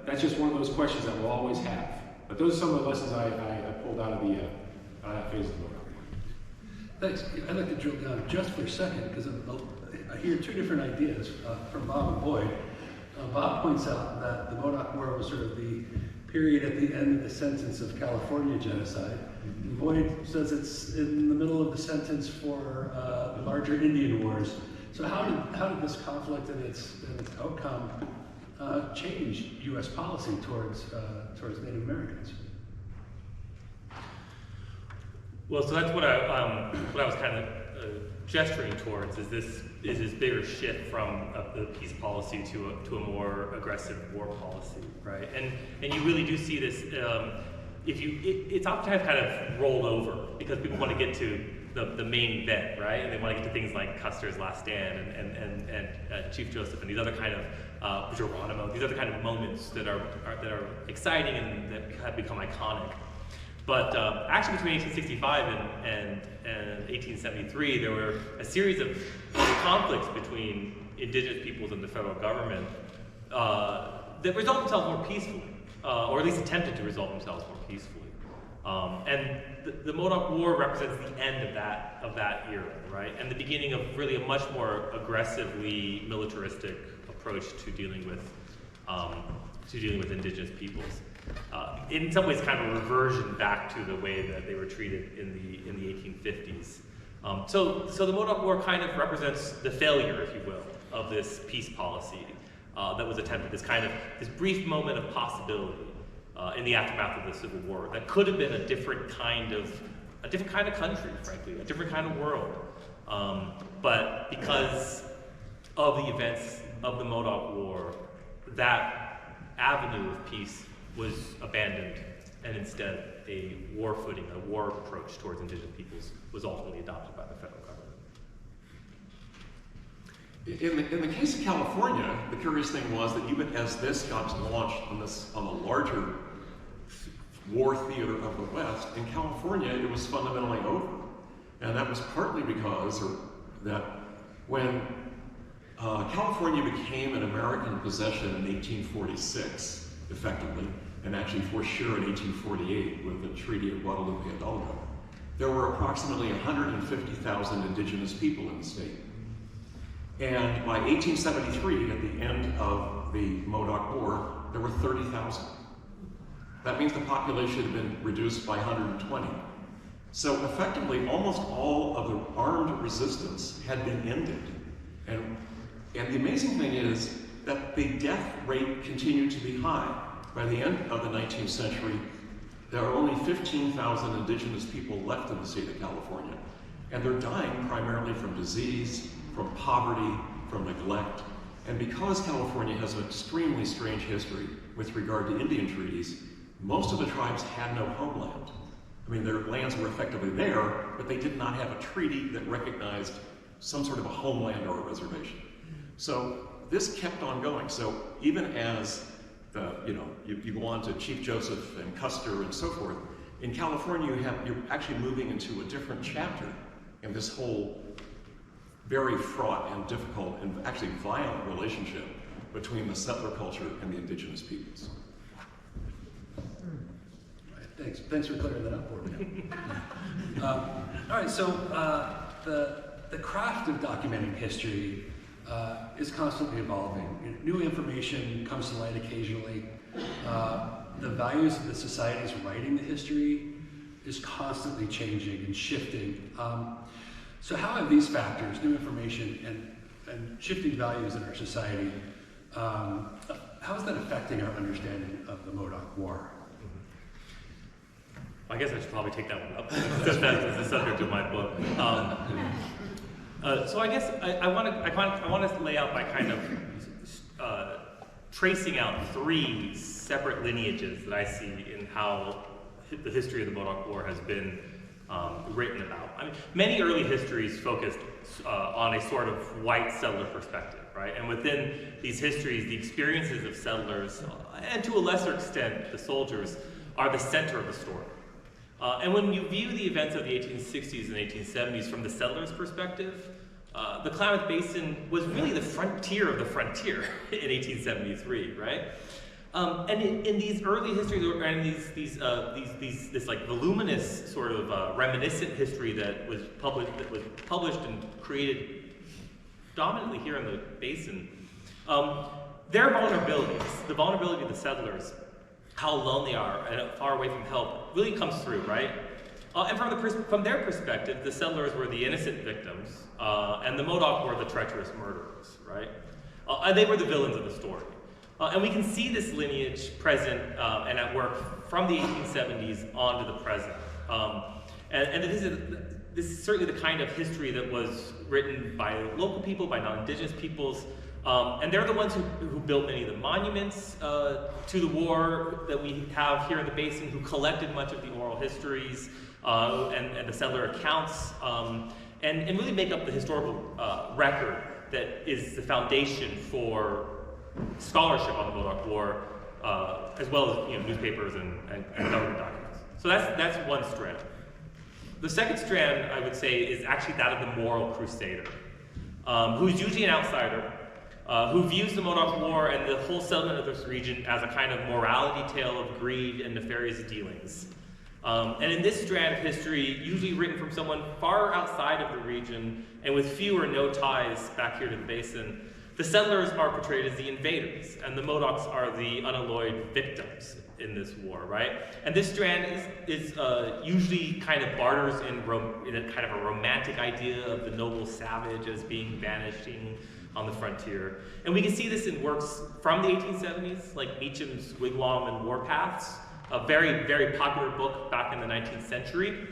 That's just one of those questions that we'll always have. But those are some of the lessons I pulled out of that phase of the Modoc. Thanks. I'd like to drill down just for a second because I hear two different ideas from Bob and Boyd. Bob points out that the Modoc War was sort of the period at the end of the sentence of California genocide. And Boyd says it's in the middle of the sentence for the larger Indian wars. So how did this conflict and its outcome change U.S. policy towards Native Americans? Well, so that's what I was kind of gesturing towards is this bigger shift from the peace policy to a more aggressive war policy, right? And you really do see this. It's oftentimes kind of rolled over because people want to get to the main event, right? And they want to get to things like Custer's Last Stand and Chief Joseph and these other kind of Geronimo, these other kind of moments that are exciting and that have become iconic. But actually between 1865 and 1873, there were a series of conflicts between indigenous peoples and the federal government that resolved themselves more peacefully, or at least attempted to resolve themselves more peacefully. And the Modoc War represents the end of that era, right? And the beginning of really a much more aggressively militaristic approach to dealing with indigenous peoples. In some ways, kind of a reversion back to the way that they were treated in the 1850s. So the Modoc War kind of represents the failure, if you will, of this peace policy that was attempted. This brief moment of possibility in the aftermath of the Civil War that could have been a different kind of country, frankly, a different kind of world. But because of the events of the Modoc War, that avenue of peace was abandoned, and instead a war footing, a war approach towards indigenous peoples was ultimately adopted by the federal government. In the case of California, the curious thing was that even as this got launched on the larger war theater of the West, in California it was fundamentally over. And that was partly because that when California became an American possession in 1846, effectively, and actually for sure in 1848 with the Treaty of Guadalupe Hidalgo, there were approximately 150,000 indigenous people in the state. And by 1873, at the end of the Modoc War, there were 30,000. That means the population had been reduced by 120. So effectively, almost all of the armed resistance had been ended. And the amazing thing is that the death rate continued to be high. By the end of the 19th century, there are only 15,000 indigenous people left in the state of California. And they're dying primarily from disease, from poverty, from neglect. And because California has an extremely strange history with regard to Indian treaties, most of the tribes had no homeland. I mean, their lands were effectively there, but they did not have a treaty that recognized some sort of a homeland or a reservation. So this kept on going. So even as you go on to Chief Joseph and Custer and so forth, in California you're actually moving into a different chapter in this whole very fraught and difficult and actually violent relationship between the settler culture and the indigenous peoples. Right, thanks for clearing that up for me. All right, so the craft of documenting history is constantly evolving. New information comes to light occasionally. The values of the societies writing the history is constantly changing and shifting. So how have these factors, new information and and shifting values in our society, how is that affecting our understanding of the Modoc War? I guess I should probably take that one up, since that's the subject of my book. So I guess I want to lay out by kind of tracing out 3 separate lineages that I see in how the history of the Modoc War has been written about. I mean, many early histories focused on a sort of white settler perspective, right? And within these histories, the experiences of settlers, and to a lesser extent, the soldiers, are the center of the story. And when you view the events of the 1860s and 1870s from the settlers' perspective, the Klamath Basin was really the frontier of the frontier in 1873, right? And in these early histories, and this like voluminous sort of reminiscent history that was published and created dominantly here in the basin, their vulnerabilities, the vulnerability of the settlers, how alone they are and far away from help, really comes through, right? And from their perspective, the settlers were the innocent victims, and the Modoc were the treacherous murderers, right? And they were the villains of the story. And we can see this lineage present and at work from the 1870s on to the present. And this is certainly the kind of history that was written by local people, by non-indigenous peoples, and they're the ones who built many of the monuments to the war that we have here in the basin, who collected much of the oral histories and the settler accounts, and really make up the historical record that is the foundation for scholarship on the Modoc War, as well as newspapers and government documents. So that's one strand. The second strand, I would say, is actually that of the moral crusader, who's usually an outsider, who views the Modoc War and the whole settlement of this region as a kind of morality tale of greed and nefarious dealings. And in this strand of history, usually written from someone far outside of the region and with few or no ties back here to the basin, the settlers are portrayed as the invaders, and the Modocs are the unalloyed victims in this war, right? And this strand is usually kind of barters in a kind of a romantic idea of the noble savage as being vanishing on the frontier. And we can see this in works from the 1870s, like Meacham's Wigwam and Warpaths, a very, very popular book back in the 19th century.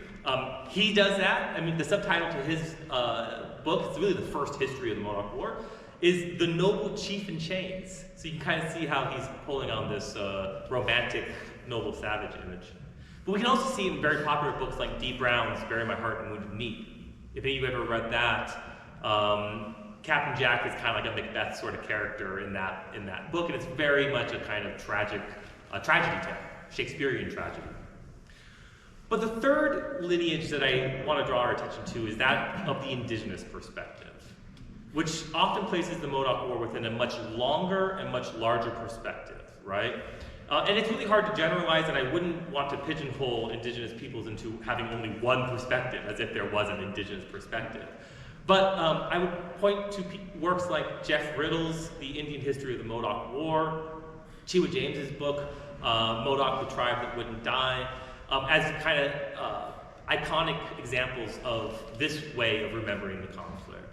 He does that. I mean, the subtitle to his book, it's really the first history of the Modoc War, is The Noble Chief in Chains. So you can kind of see how he's pulling on this romantic noble savage image. But we can also see in very popular books like D. Brown's Bury My Heart in Wounded Meat. If any of you have ever read that, Captain Jack is kind of like a Macbeth sort of character in that book, and it's very much a kind of tragedy tale, Shakespearean tragedy. But the third lineage that I want to draw our attention to is that of the indigenous perspective, which often places the Modoc War within a much longer and much larger perspective, right? And it's really hard to generalize, and I wouldn't want to pigeonhole indigenous peoples into having only one perspective, as if there was an indigenous perspective. But I would point to works like Jeff Riddle's The Indian History of the Modoc War, Cheewa James's book, Modoc, the Tribe That Wouldn't Die, as kind of iconic examples of this way of remembering the conflict.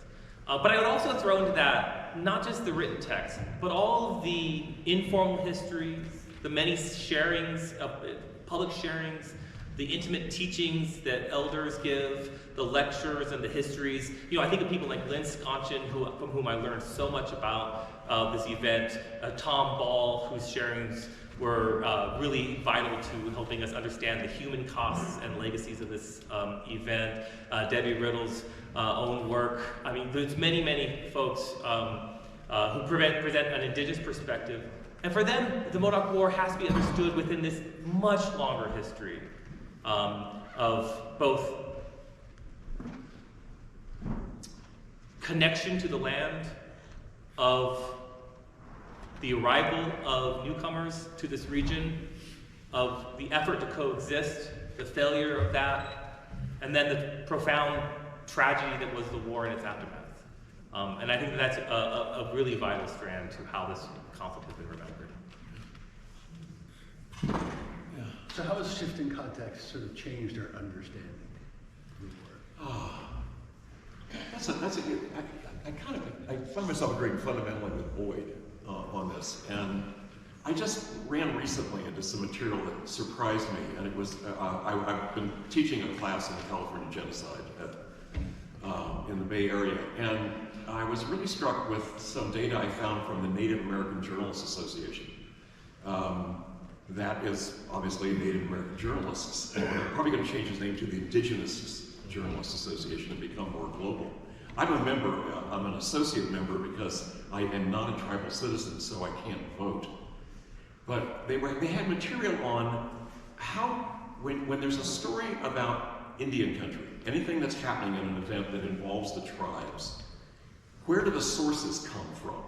But I would also throw into that not just the written text, but all of the informal histories, the many sharings, public sharings, the intimate teachings that elders give, the lectures and the histories. I think of people like Lynn Sconchin, from whom I learned so much about this event, Tom Ball, whose sharings were really vital to helping us understand the human costs and legacies of this event, Debbie Riddle's own work. I mean, there's many, many folks who present an indigenous perspective. And for them, the Modoc War has to be understood within this much longer history of both connection to the land, of the arrival of newcomers to this region, of the effort to coexist, the failure of that, and then the profound tragedy that was the war and its aftermath. And I think that's a really vital strand to how this conflict has been remembered. So how has shifting context sort of changed our understanding of the war? That's a good. I find myself agreeing fundamentally with Boyd on this, and I just ran recently into some material that surprised me, and it was, I've been teaching a class on California genocide in the Bay Area, and I was really struck with some data I found from the Native American Journalists Association. That is obviously Native American Journalists, and they're probably going to change its name to the Indigenous Journalists Association and become more global. I'm a member, I'm an associate member because I am not a tribal citizen, so I can't vote. But they had material on how, when there's a story about Indian country, anything that's happening in an event that involves the tribes, where do the sources come from?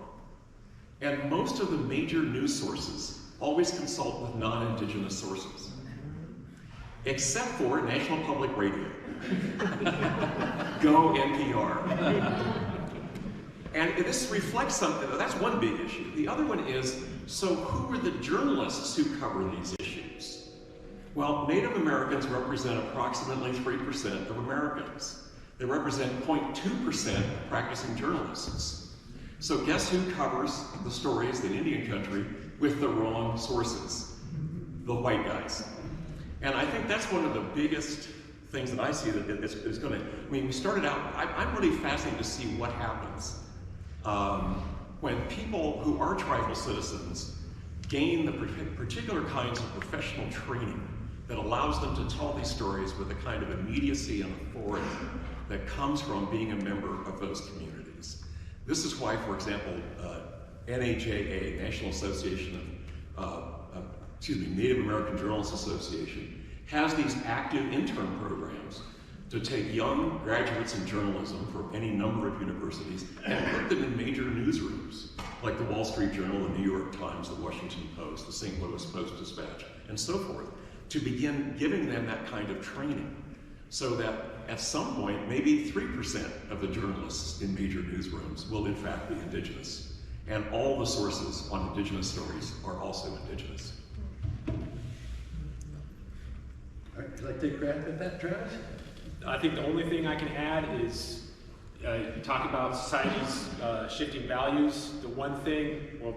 And most of the major news sources always consult with non-Indigenous sources, except for National Public Radio. Go NPR. And this reflects something, that's one big issue. The other one is, so who are the journalists who cover these issues? Well, Native Americans represent approximately 3% of Americans. They represent 0.2% of practicing journalists. So guess who covers the stories in Indian country with the wrong sources? The white guys. And I think that's one of the biggest things that I see that is going to, I mean, we started out, I'm really fascinated to see what happens when people who are tribal citizens gain the particular kinds of professional training that allows them to tell these stories with a kind of immediacy and authority that comes from being a member of those communities. This is why, for example, NAJA, National Association of, Native American Journalists Association, has these active intern programs to take young graduates in journalism from any number of universities and put them in major newsrooms, like the Wall Street Journal, the New York Times, the Washington Post, the St. Louis Post-Dispatch, and so forth, to begin giving them that kind of training, so that at some point, maybe 3% of the journalists in major newsrooms will in fact be Indigenous. And all the sources on Indigenous stories are also Indigenous. All right, would you like to take a crack at that, Travis? I think the only thing I can add is you talk about society's shifting values. The one thing, well,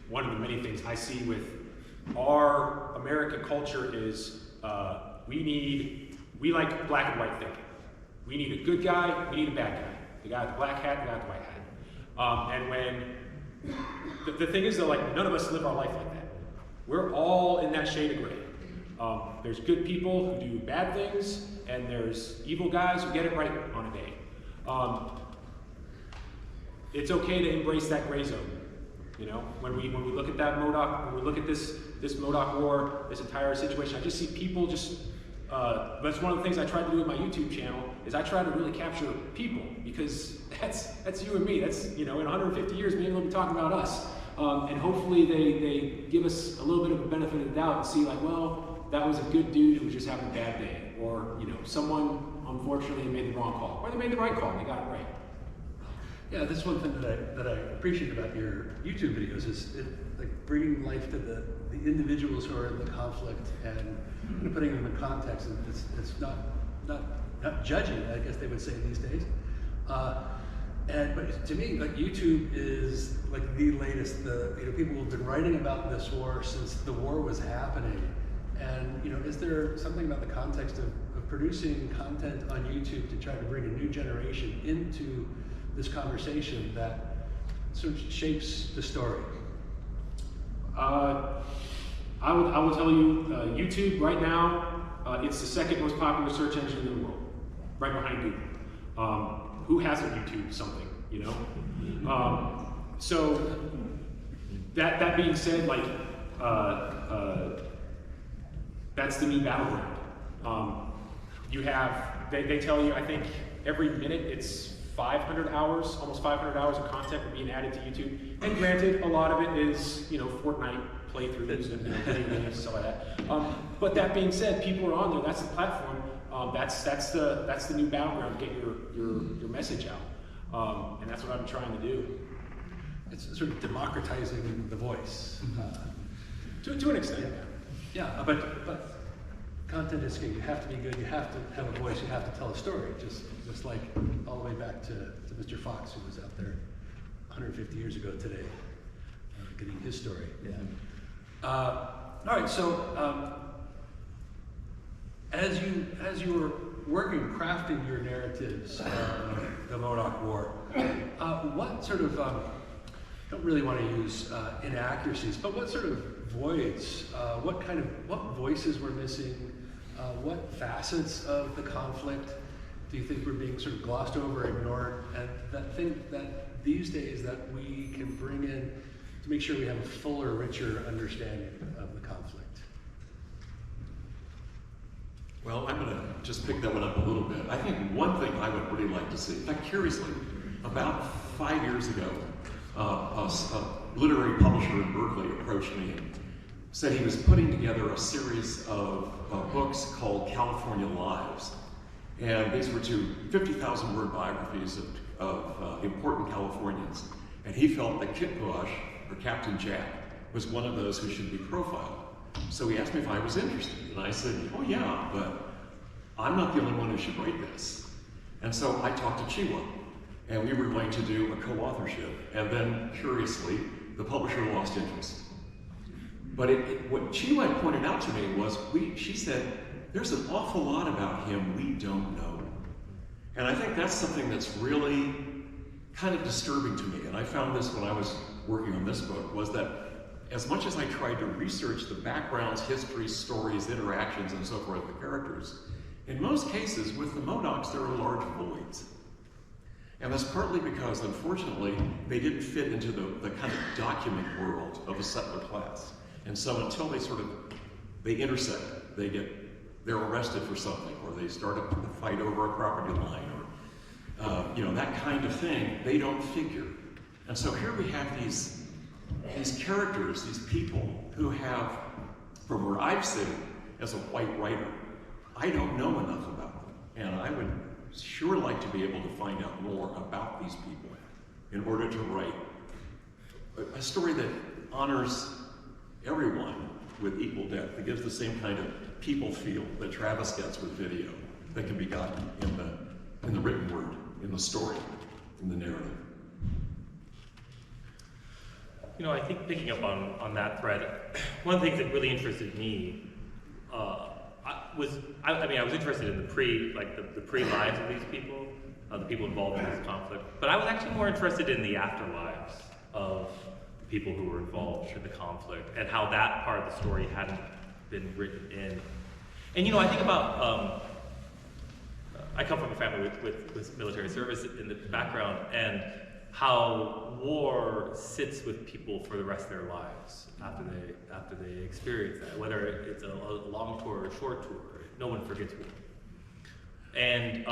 one of the many things I see with our American culture is we like black and white thinking. We need a good guy, we need a bad guy. The guy with the black hat, the guy with the white hat. And when, the thing is though, like, none of us live our life like that. We're all in that shade of gray. There's good people who do bad things, and there's evil guys who get it right on a day. It's okay to embrace that gray zone. You know, when we look at that Modoc, when we look at this Modoc War, this entire situation, I just see people just. That's one of the things I tried to do with my YouTube channel, is I try to really capture people, because that's you and me. That's, you know, in 150 years, maybe they'll be talking about us, and hopefully they give us a little bit of a benefit of the doubt and see, like, well, that was a good dude who was just having a bad day, or, you know, someone unfortunately made the wrong call, or they made the right call, they got it right. Yeah, that's one thing that I appreciate about your YouTube videos is like bringing life to the individuals who are in the conflict and putting them in context. And it's not judging, I guess they would say these days. But to me, like, YouTube is like the latest. People have been writing about this war since the war was happening. And, you know, is there something about the context of producing content on YouTube to try to bring a new generation into this conversation that sort of shapes the story? I will tell you, YouTube right now, it's the second most popular search engine in the world, right behind Google. Who hasn't YouTube something, you know? So that being said, like, that's the new battleground. You have, they tell you, I think every minute it's 500 hours, almost 500 hours of content being added to YouTube. And granted, a lot of it is, you know, Fortnite playthroughs and games, stuff like that. But that being said, people are on there. That's the platform. That's the new battleground to get your message out. And that's what I've been trying to do. It's sort of democratizing the voice. To an extent. Yeah, but content is king. You have to be good. You have to have a voice. You have to tell a story. Just like all the way back to Mr. Fox, who was out there 150 years ago today, getting his story. Yeah. All right. So as you were working, crafting your narratives of the Modoc War, what sort of don't really want to use inaccuracies, but what sort of voids, what voices were missing, what facets of the conflict do you think were being sort of glossed over, ignored, and that these days that we can bring in to make sure we have a fuller, richer understanding of the conflict? Well, I'm going to just pick that one up a little bit. I think one thing I would really like to see, in fact, curiously, about 5 years ago, a literary publisher in Berkeley approached me and said he was putting together a series of books called California Lives. And these were 50,000 word biographies of important Californians. And he felt that Kit Bush, or Captain Jack, was one of those who should be profiled. So he asked me if I was interested, and I said, oh yeah, but I'm not the only one who should write this. And so I talked to Cheewa, and we were going to do a co-authorship, and then, curiously, the publisher lost interest. But what Cheewa had pointed out to me was, she said, there's an awful lot about him we don't know. And I think that's something that's really kind of disturbing to me, and I found this when I was working on this book, was that as much as I tried to research the backgrounds, histories, stories, interactions, and so forth of the characters, in most cases, with the Modocs, there are large voids. And that's partly because, unfortunately, they didn't fit into the kind of document world of a settler class. And so until they intersect, they're arrested for something, or they start a fight over a property line, or that kind of thing, they don't figure. And so here we have these characters, these people who have, from where I've sitting as a white writer, I don't know enough about them. And I would sure like to be able to find out more about these people in order to write a story that honors everyone with equal depth, that gives the same kind of people feel that Travis gets with video, that can be gotten in the written word, in the story, in the narrative. I think picking up on that thread, one of the things that really interested me I was interested in the pre-lives of these people, the people involved in this conflict, but I was actually more interested in the afterlives of the people who were involved in the conflict and how that part of the story hadn't been written in. And I think about, I come from a family with military service in the background, and how war sits with people for the rest of their lives after they experience that, whether it's a long tour or a short tour. No one forgets war. And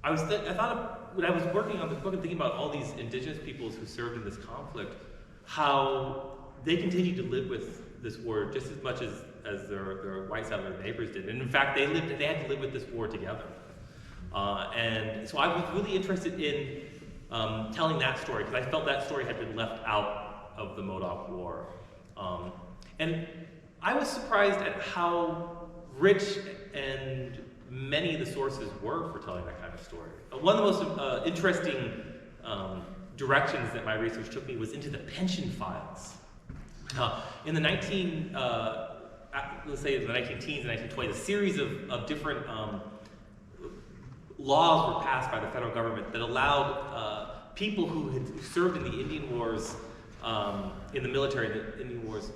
when I was working on this book and thinking about all these indigenous peoples who served in this conflict, how they continued to live with this war just as much as their white settler neighbors did. And in fact, they had to live with this war together. And so I was really interested in telling that story, because I felt that story had been left out of the Modoc War. And I was surprised at how rich and many of the sources were for telling that kind of story. One of the most interesting directions that my research took me was into the pension files. In the let's say in the 19-teens and 1920s, a series of different laws were passed by the federal government that allowed people who had served in the Indian Wars, in the military, the Indian Wars,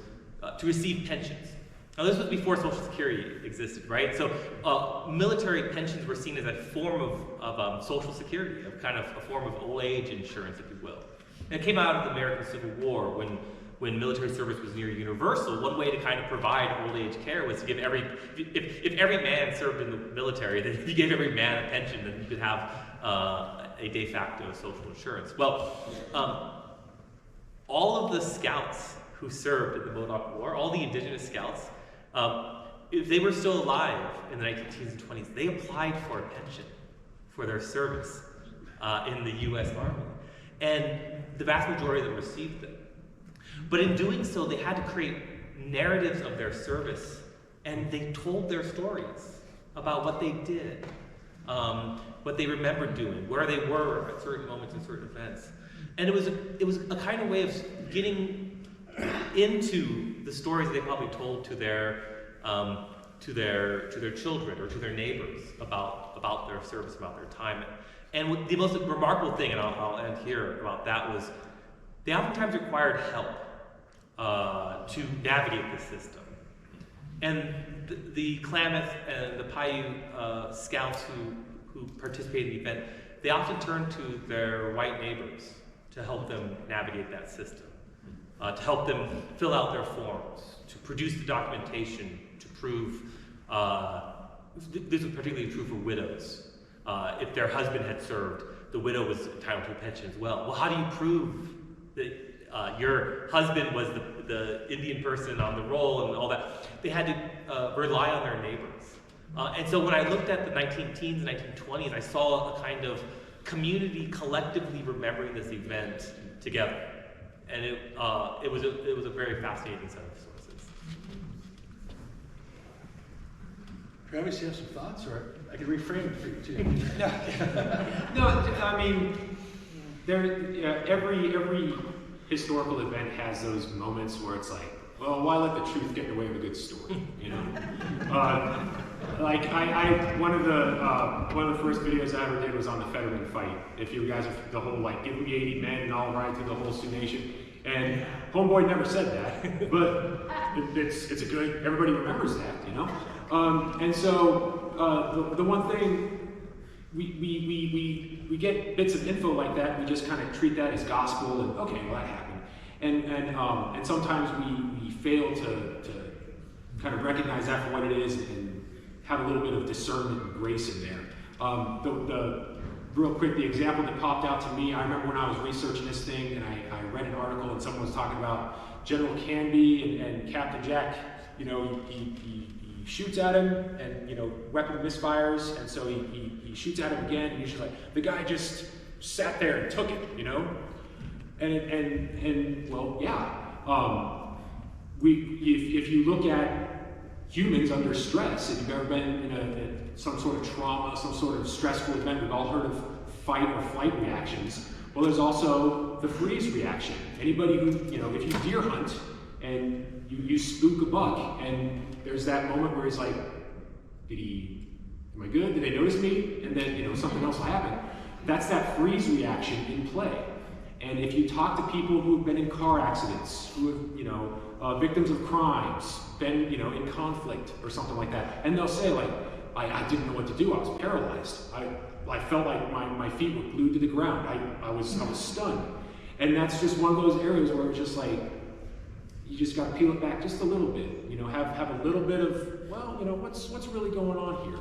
to receive pensions. Now, this was before Social Security existed, right? So military pensions were seen as a form of Social Security, of kind of a form of old age insurance, if you will. And it came out of the American Civil War when military service was near universal. One way to kind of provide old age care was to give if every man served in the military, then if you gave every man a pension, then you could have a de facto social insurance. Well, all of the scouts who served in the Modoc War, all the indigenous scouts, if they were still alive in the 1910s and 20s, they applied for a pension for their service in the U.S. Army. And the vast majority of them received them. But in doing so, they had to create narratives of their service and they told their stories about what they did, what they remembered doing, where they were at certain moments and certain events. And it was a kind of way of getting into the stories they probably told to their children or to their neighbors about their service, about their time. And the most remarkable thing, and I'll end here about that, was they oftentimes required help to navigate the system. And the Klamath and the Paiute scouts who participated in the event, they often turned to their white neighbors to help them navigate that system, to help them fill out their forms, to produce the documentation, to prove, this was particularly true for widows. If their husband had served, the widow was entitled to a pension as well. Well, how do you prove that your husband was the Indian person on the roll and all that? They had to rely on their neighbors. And so when I looked at the 19-teens and 1920s, I saw a kind of community collectively remembering this event together. And it was a very fascinating set of sources. Travis, you have some thoughts, or I can reframe it for you too. No, I mean, every historical event has those moments where it's like, well, why let the truth get in the way of a good story? You know, like one of the first videos I ever did was on the Fetterman fight. If you guys are the whole like give me 80 men and I'll ride through the whole Sioux Nation, and Homeboy never said that, but it's a good. Everybody remembers that, you know. And so the one thing we get bits of info like that, we just kind of treat that as gospel, and okay, well that happened, and sometimes we fail to kind of recognize that for what it is and have a little bit of discernment and grace in there. Real quick, the example that popped out to me, I remember when I was researching this thing and I read an article and someone was talking about General Canby and Captain Jack. You know, he shoots at him and, you know, weapon misfires, and so he shoots at him again, and he's just like, the guy just sat there and took it, you know? And well, yeah. If you look at humans under stress, if you've ever been in some sort of trauma, some sort of stressful event, we've all heard of fight or flight reactions. Well, there's also the freeze reaction. Anybody who, you know, if you deer hunt and you spook a buck, and there's that moment where he's like, am I good? Did they notice me? And then, you know, something else will happen. That's that freeze reaction in play. And if you talk to people who've been in car accidents, who have, you know, victims of crimes, been, you know, in conflict or something like that, and they'll say like, I didn't know what to do. I was paralyzed. I felt like my feet were glued to the ground. I was stunned. And that's just one of those areas where it's just like, you just got to peel it back just a little bit. You know, have a little bit of, well, you know, what's really going on here?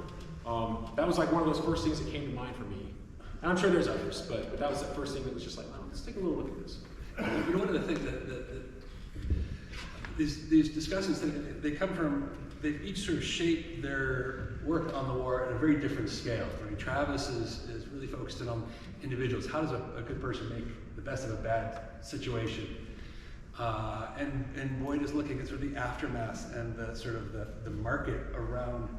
That was like one of those first things that came to mind for me. And I'm sure there's others, but that was the first thing that was just like, well, let's take a little look at this. You know, one of the things that these discussions, they come from, they've each sort of shaped their work on the war at a very different scale. I mean, Travis is really focused in on individuals. How does a good person make the best of a bad situation? And Boyd is looking at sort of the aftermath and the sort of the market around.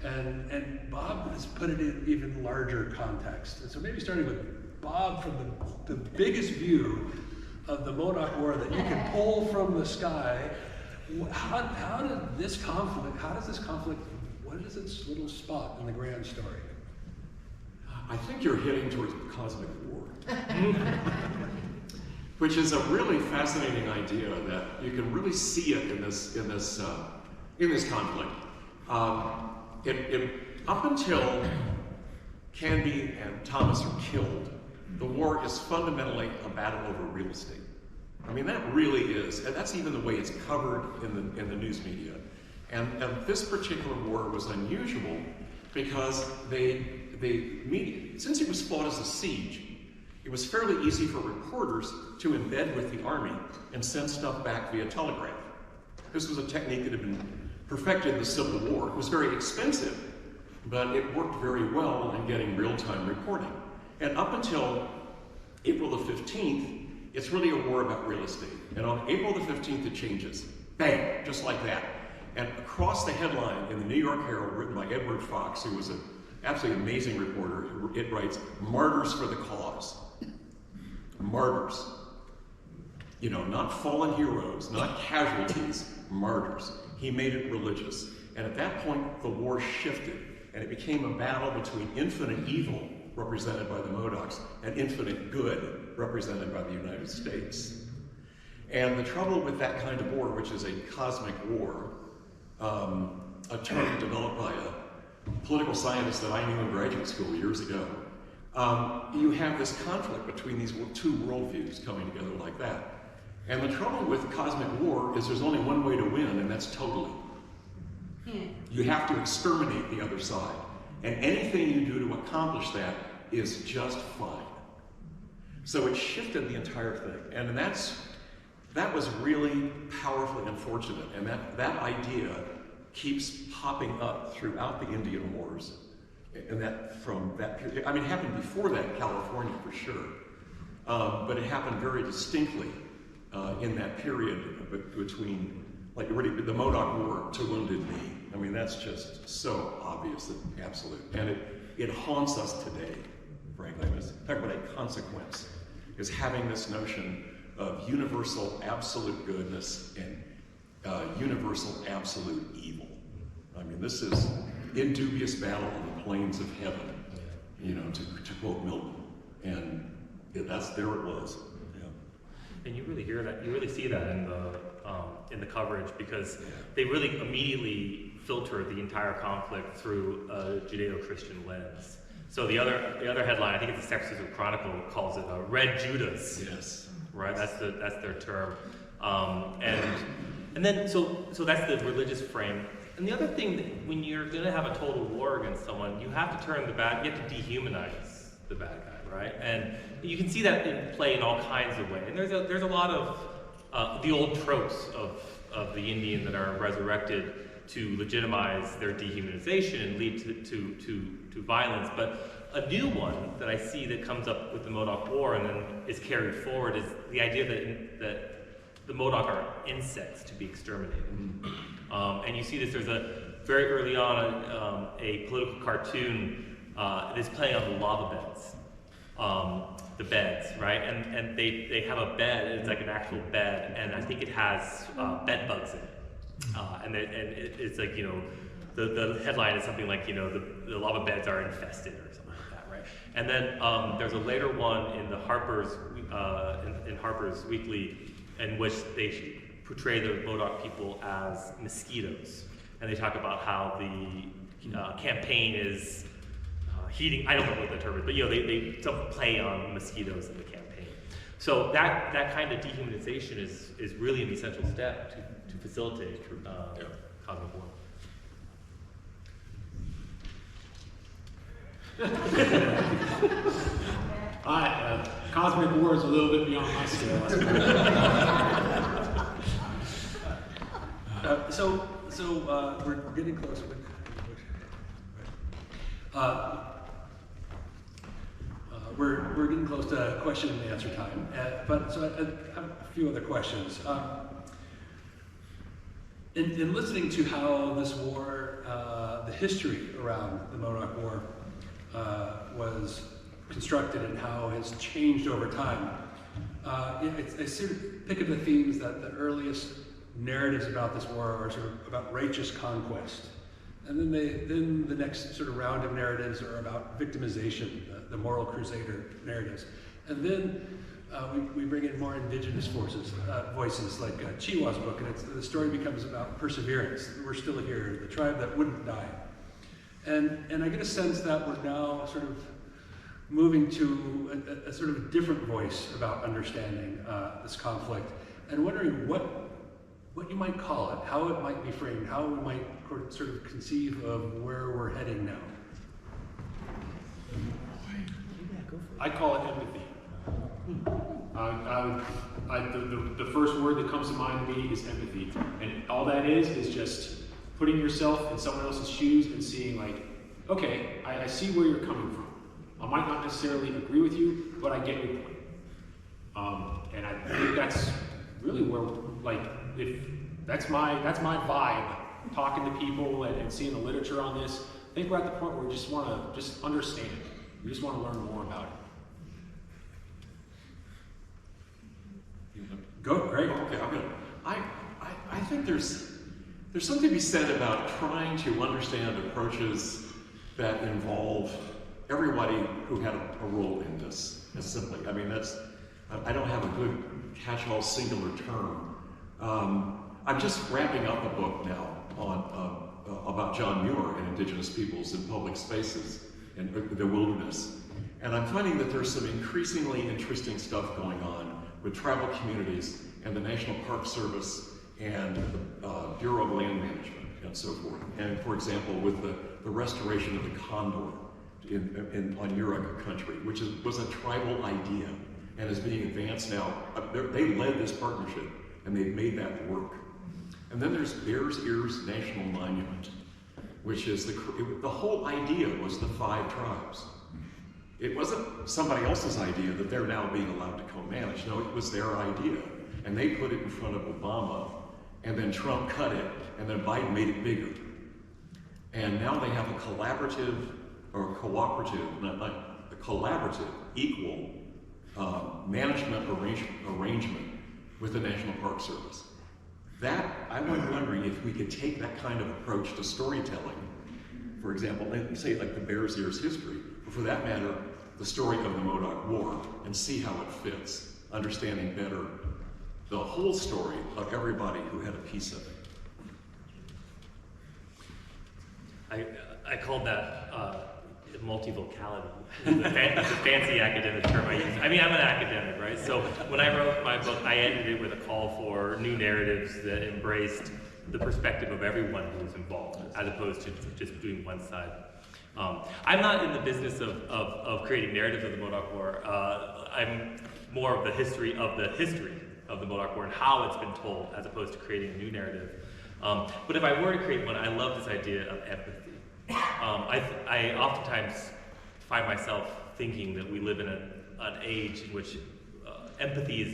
And Bob has put it in even larger context. And so maybe starting with Bob from the biggest view of the Modoc War that you can pull from the sky. How does this conflict, what is its little spot in the grand story? I think you're heading towards the cosmic war, which is a really fascinating idea that you can really see it in this conflict. Up until Canby and Thomas are killed, the war is fundamentally a battle over real estate. I mean, that really is, and that's even the way it's covered in the news media. And this particular war was unusual because since it was fought as a siege, it was fairly easy for reporters to embed with the army and send stuff back via telegraph. This was a technique that had been perfected in the Civil War. It was very expensive, but it worked very well in getting real-time reporting. And up until April the 15th, it's really a war about real estate. And on April the 15th, it changes. Bang, just like that. And across the headline in the New York Herald, written by Edward Fox, who was an absolutely amazing reporter, it writes, "Martyrs for the cause." Martyrs. You know, not fallen heroes, not casualties, martyrs. He made it religious. And at that point, the war shifted, and it became a battle between infinite evil, represented by the Modocs, and infinite good, represented by the United States. And the trouble with that kind of war, which is a cosmic war, a term developed by a political scientist that I knew in graduate school years ago, you have this conflict between these two worldviews coming together like that. And the trouble with cosmic war is there's only one way to win, and that's totally. You have to exterminate the other side. And anything you do to accomplish that is just fine. So it shifted the entire thing. And that was really powerfully unfortunate. And that idea keeps popping up throughout the Indian Wars. And that from that period, I mean, it happened before that in California for sure. But it happened very distinctly in that period between, like, really the Modoc War to Wounded Knee. I mean, that's just so obvious and absolute. And it haunts us today, frankly. Talk about a consequence, is having this notion of universal absolute goodness and universal absolute evil. I mean, this is indubious battle on the plains of heaven, you know, to quote Milton. And there it was. Yeah. And you really hear that, you really see that in the coverage, because they really immediately filter the entire conflict through a Judeo-Christian lens. So the other headline, I think it's the San Francisco Chronicle, calls it Red Judas. Yes. Right, that's their term. And then so that's the religious frame. And the other thing, that when you're going to have a total war against someone, you have to turn you have to dehumanize the bad guy, right? And you can see that in play in all kinds of ways. And there's a lot of the old tropes of the Indian that are resurrected to legitimize their dehumanization and lead to violence. But a new one that I see that comes up with the Modoc War and then is carried forward is the idea that the Modoc are insects to be exterminated. And you see this, there's very early on a political cartoon that is playing on the lava beds. The beds, right? And they have a bed, it's like an actual bed, and I think it has bed bugs in it. And it's like, you know, the headline is something like, you know, the lava beds are infested or something like that, right? And then there's a later one in the Harper's Weekly in which they portray the Modoc people as mosquitoes, and they talk about how the campaign is heating. I don't know what the term is, but you know, they some play on mosquitoes in the campaign. So that kind of dehumanization is really an essential step to facilitate cosmic war. Cosmic war is a little bit beyond my scale. So we're getting close. We're getting close to question and answer time. But so I have a few other questions. In listening to how this war, the history around the Modoc War was constructed and how it's changed over time, I sort of pick up the themes that the earliest narratives about this war are sort of about righteous conquest. And then the next sort of round of narratives are about victimization, the moral crusader narratives. And then we bring in more indigenous voices like Cheewa's book, and the story becomes about perseverance. We're still here, the tribe that wouldn't die. And I get a sense that we're now sort of moving to a sort of different voice about understanding this conflict, and wondering what you might call it, how it might be framed, how we might sort of conceive of where we're heading now. I call it empathy. The first word that comes to mind to me is empathy, and all that is just putting yourself in someone else's shoes and seeing, like, okay, I see where you're coming from. I might not necessarily agree with you, but I get your point. And I think that's really where, like, if that's my vibe talking to people and seeing the literature on this, I think we're at the point where we just want to just understand it. We just want to learn more about it. Go, great. Okay, I think there's something to be said about trying to understand approaches that involve everybody who had a role in this, as simply. I mean, I don't have a good catch-all singular term. I'm just wrapping up a book now on about John Muir and indigenous peoples in public spaces and the wilderness. And I'm finding that there's some increasingly interesting stuff going on with tribal communities and the National Park Service and the Bureau of Land Management and so forth. And for example, with the restoration of the condor on Yurok country, which was a tribal idea and is being advanced now. They led this partnership and they've made that work. And then there's Bears Ears National Monument, which is the whole idea was the 5 tribes. It wasn't somebody else's idea that they're now being allowed to co-manage. No, it was their idea. And they put it in front of Obama, and then Trump cut it, and then Biden made it bigger. And now they have a collaborative, or cooperative, not a collaborative, equal management arrangement with the National Park Service. That, I was wondering if we could take that kind of approach to storytelling. For example, say like the Bears Ears history, or for that matter, the story of the Modoc War, and see how it fits, understanding better the whole story of everybody who had a piece of it. I called that multivocality. It's a fancy academic term I use. I mean, I'm an academic, right? So when I wrote my book, I ended it with a call for new narratives that embraced the perspective of everyone who was involved, as opposed to just doing one side. I'm not in the business of creating narratives of the Modoc War. I'm more of the history of the Modoc War and how it's been told, as opposed to creating a new narrative. But if I were to create one, I love this idea of empathy. I oftentimes find myself thinking that we live in an age in which empathy is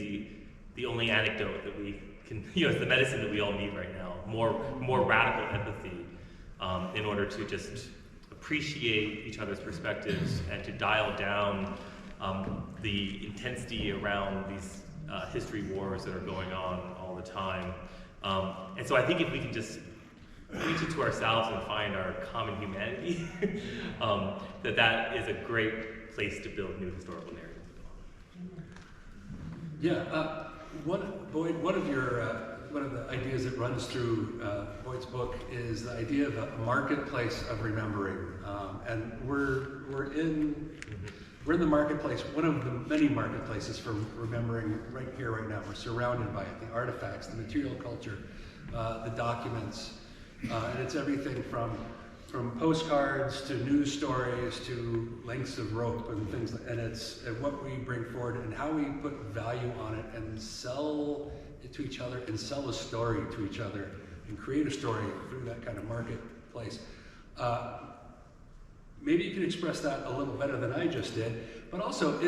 the only antidote that we can, it's the medicine that we all need right now. More radical empathy in order to just appreciate each other's perspectives and to dial down the intensity around these history wars that are going on all the time. And so I think if we can just reach into ourselves and find our common humanity, that is a great place to build new historical narratives. Yeah, Boyd, one of the ideas that runs through Boyd's book is the idea of a marketplace of remembering, and we're in the marketplace, one of the many marketplaces for remembering right here, right now. We're surrounded by it, the artifacts, the material culture, the documents, and it's everything from postcards to news stories to lengths of rope and things, and it's what we bring forward and how we put value on it and sell it to each other and sell a story to each other and create a story through that kind of marketplace. Maybe you can express that a little better than I just did, but also,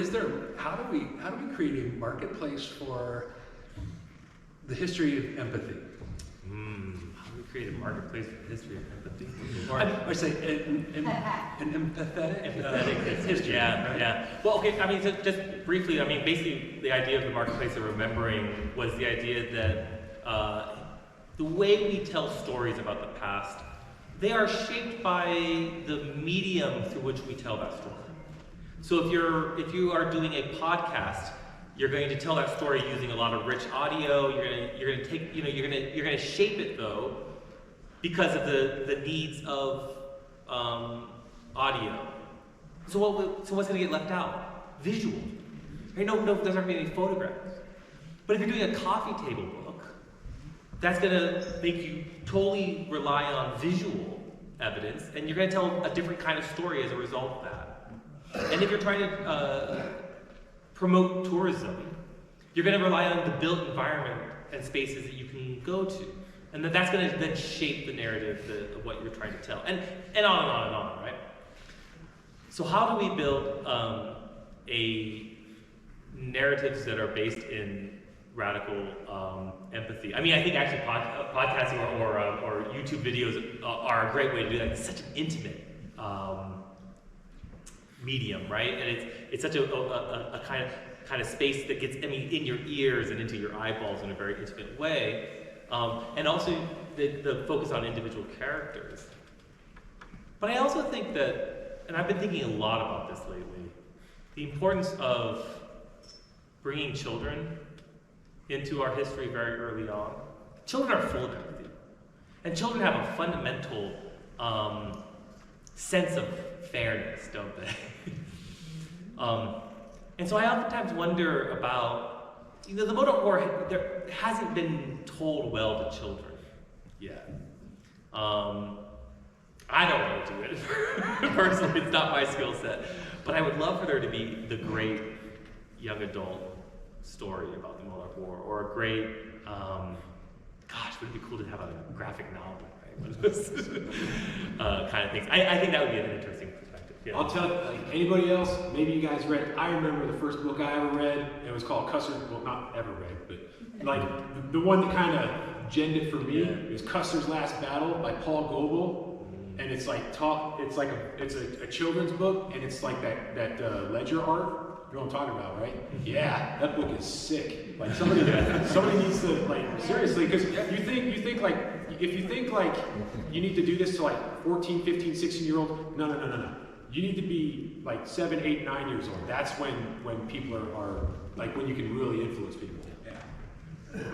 how do we create a marketplace for the history of empathy? How do we create a marketplace for the history of empathy? Or say an empathetic history. Yeah. Well, okay, I mean, just briefly, I mean, basically the idea of the marketplace of remembering was the idea that the way we tell stories about the past, they are shaped by the medium through which we tell that story. So if you are doing a podcast, you're going to tell that story using a lot of rich audio. You're going to shape it though because of the needs of audio. So what's going to get left out? Visual. Right? No, there's not going to be any photographs. But if you're doing a coffee table book, that's going to make you totally rely on visual evidence, and you're going to tell a different kind of story as a result of that. And if you're trying to promote tourism, you're going to rely on the built environment and spaces that you can go to. And that's going to then shape the narrative of what you're trying to tell. And on and on and on, right? So how do we build narratives that are based in radical empathy. I mean, I think actually podcasting or YouTube videos are a great way to do that. It's such an intimate medium, right? And it's such a kind of space that gets, I mean, in your ears and into your eyeballs in a very intimate way. And also the focus on individual characters. But I also think that, and I've been thinking a lot about this lately, the importance of bringing children into our history very early on. Children are full of empathy. And children have a fundamental sense of fairness, don't they? And so I oftentimes wonder about, you know, the Modoc War there hasn't been told well to children yet. I don't want to do it. Personally, it's not my skill set. But I would love for there to be the great young adult story about the Modoc War, or a great, gosh, would it be cool to have a graphic novel, right? One of those kind of things. I think that would be an interesting perspective. Yeah. I'll tell you, like, anybody else, maybe you guys read, I remember the first book I ever read, and it was called Custer's, well, not ever read, but like the one that kind of genned it for me is Custer's Last Battle by Paul Goebel. And it's like it's a children's book, and it's like that ledger art. You know what I'm talking about, right? Yeah, that book is sick. Like somebody needs to, like, seriously, because you think like, if you think like you need to do this to like 14, 15, 16-year-old, no. You need to be like 7, 8, 9 years old. That's when people are like when you can really influence people. Yeah.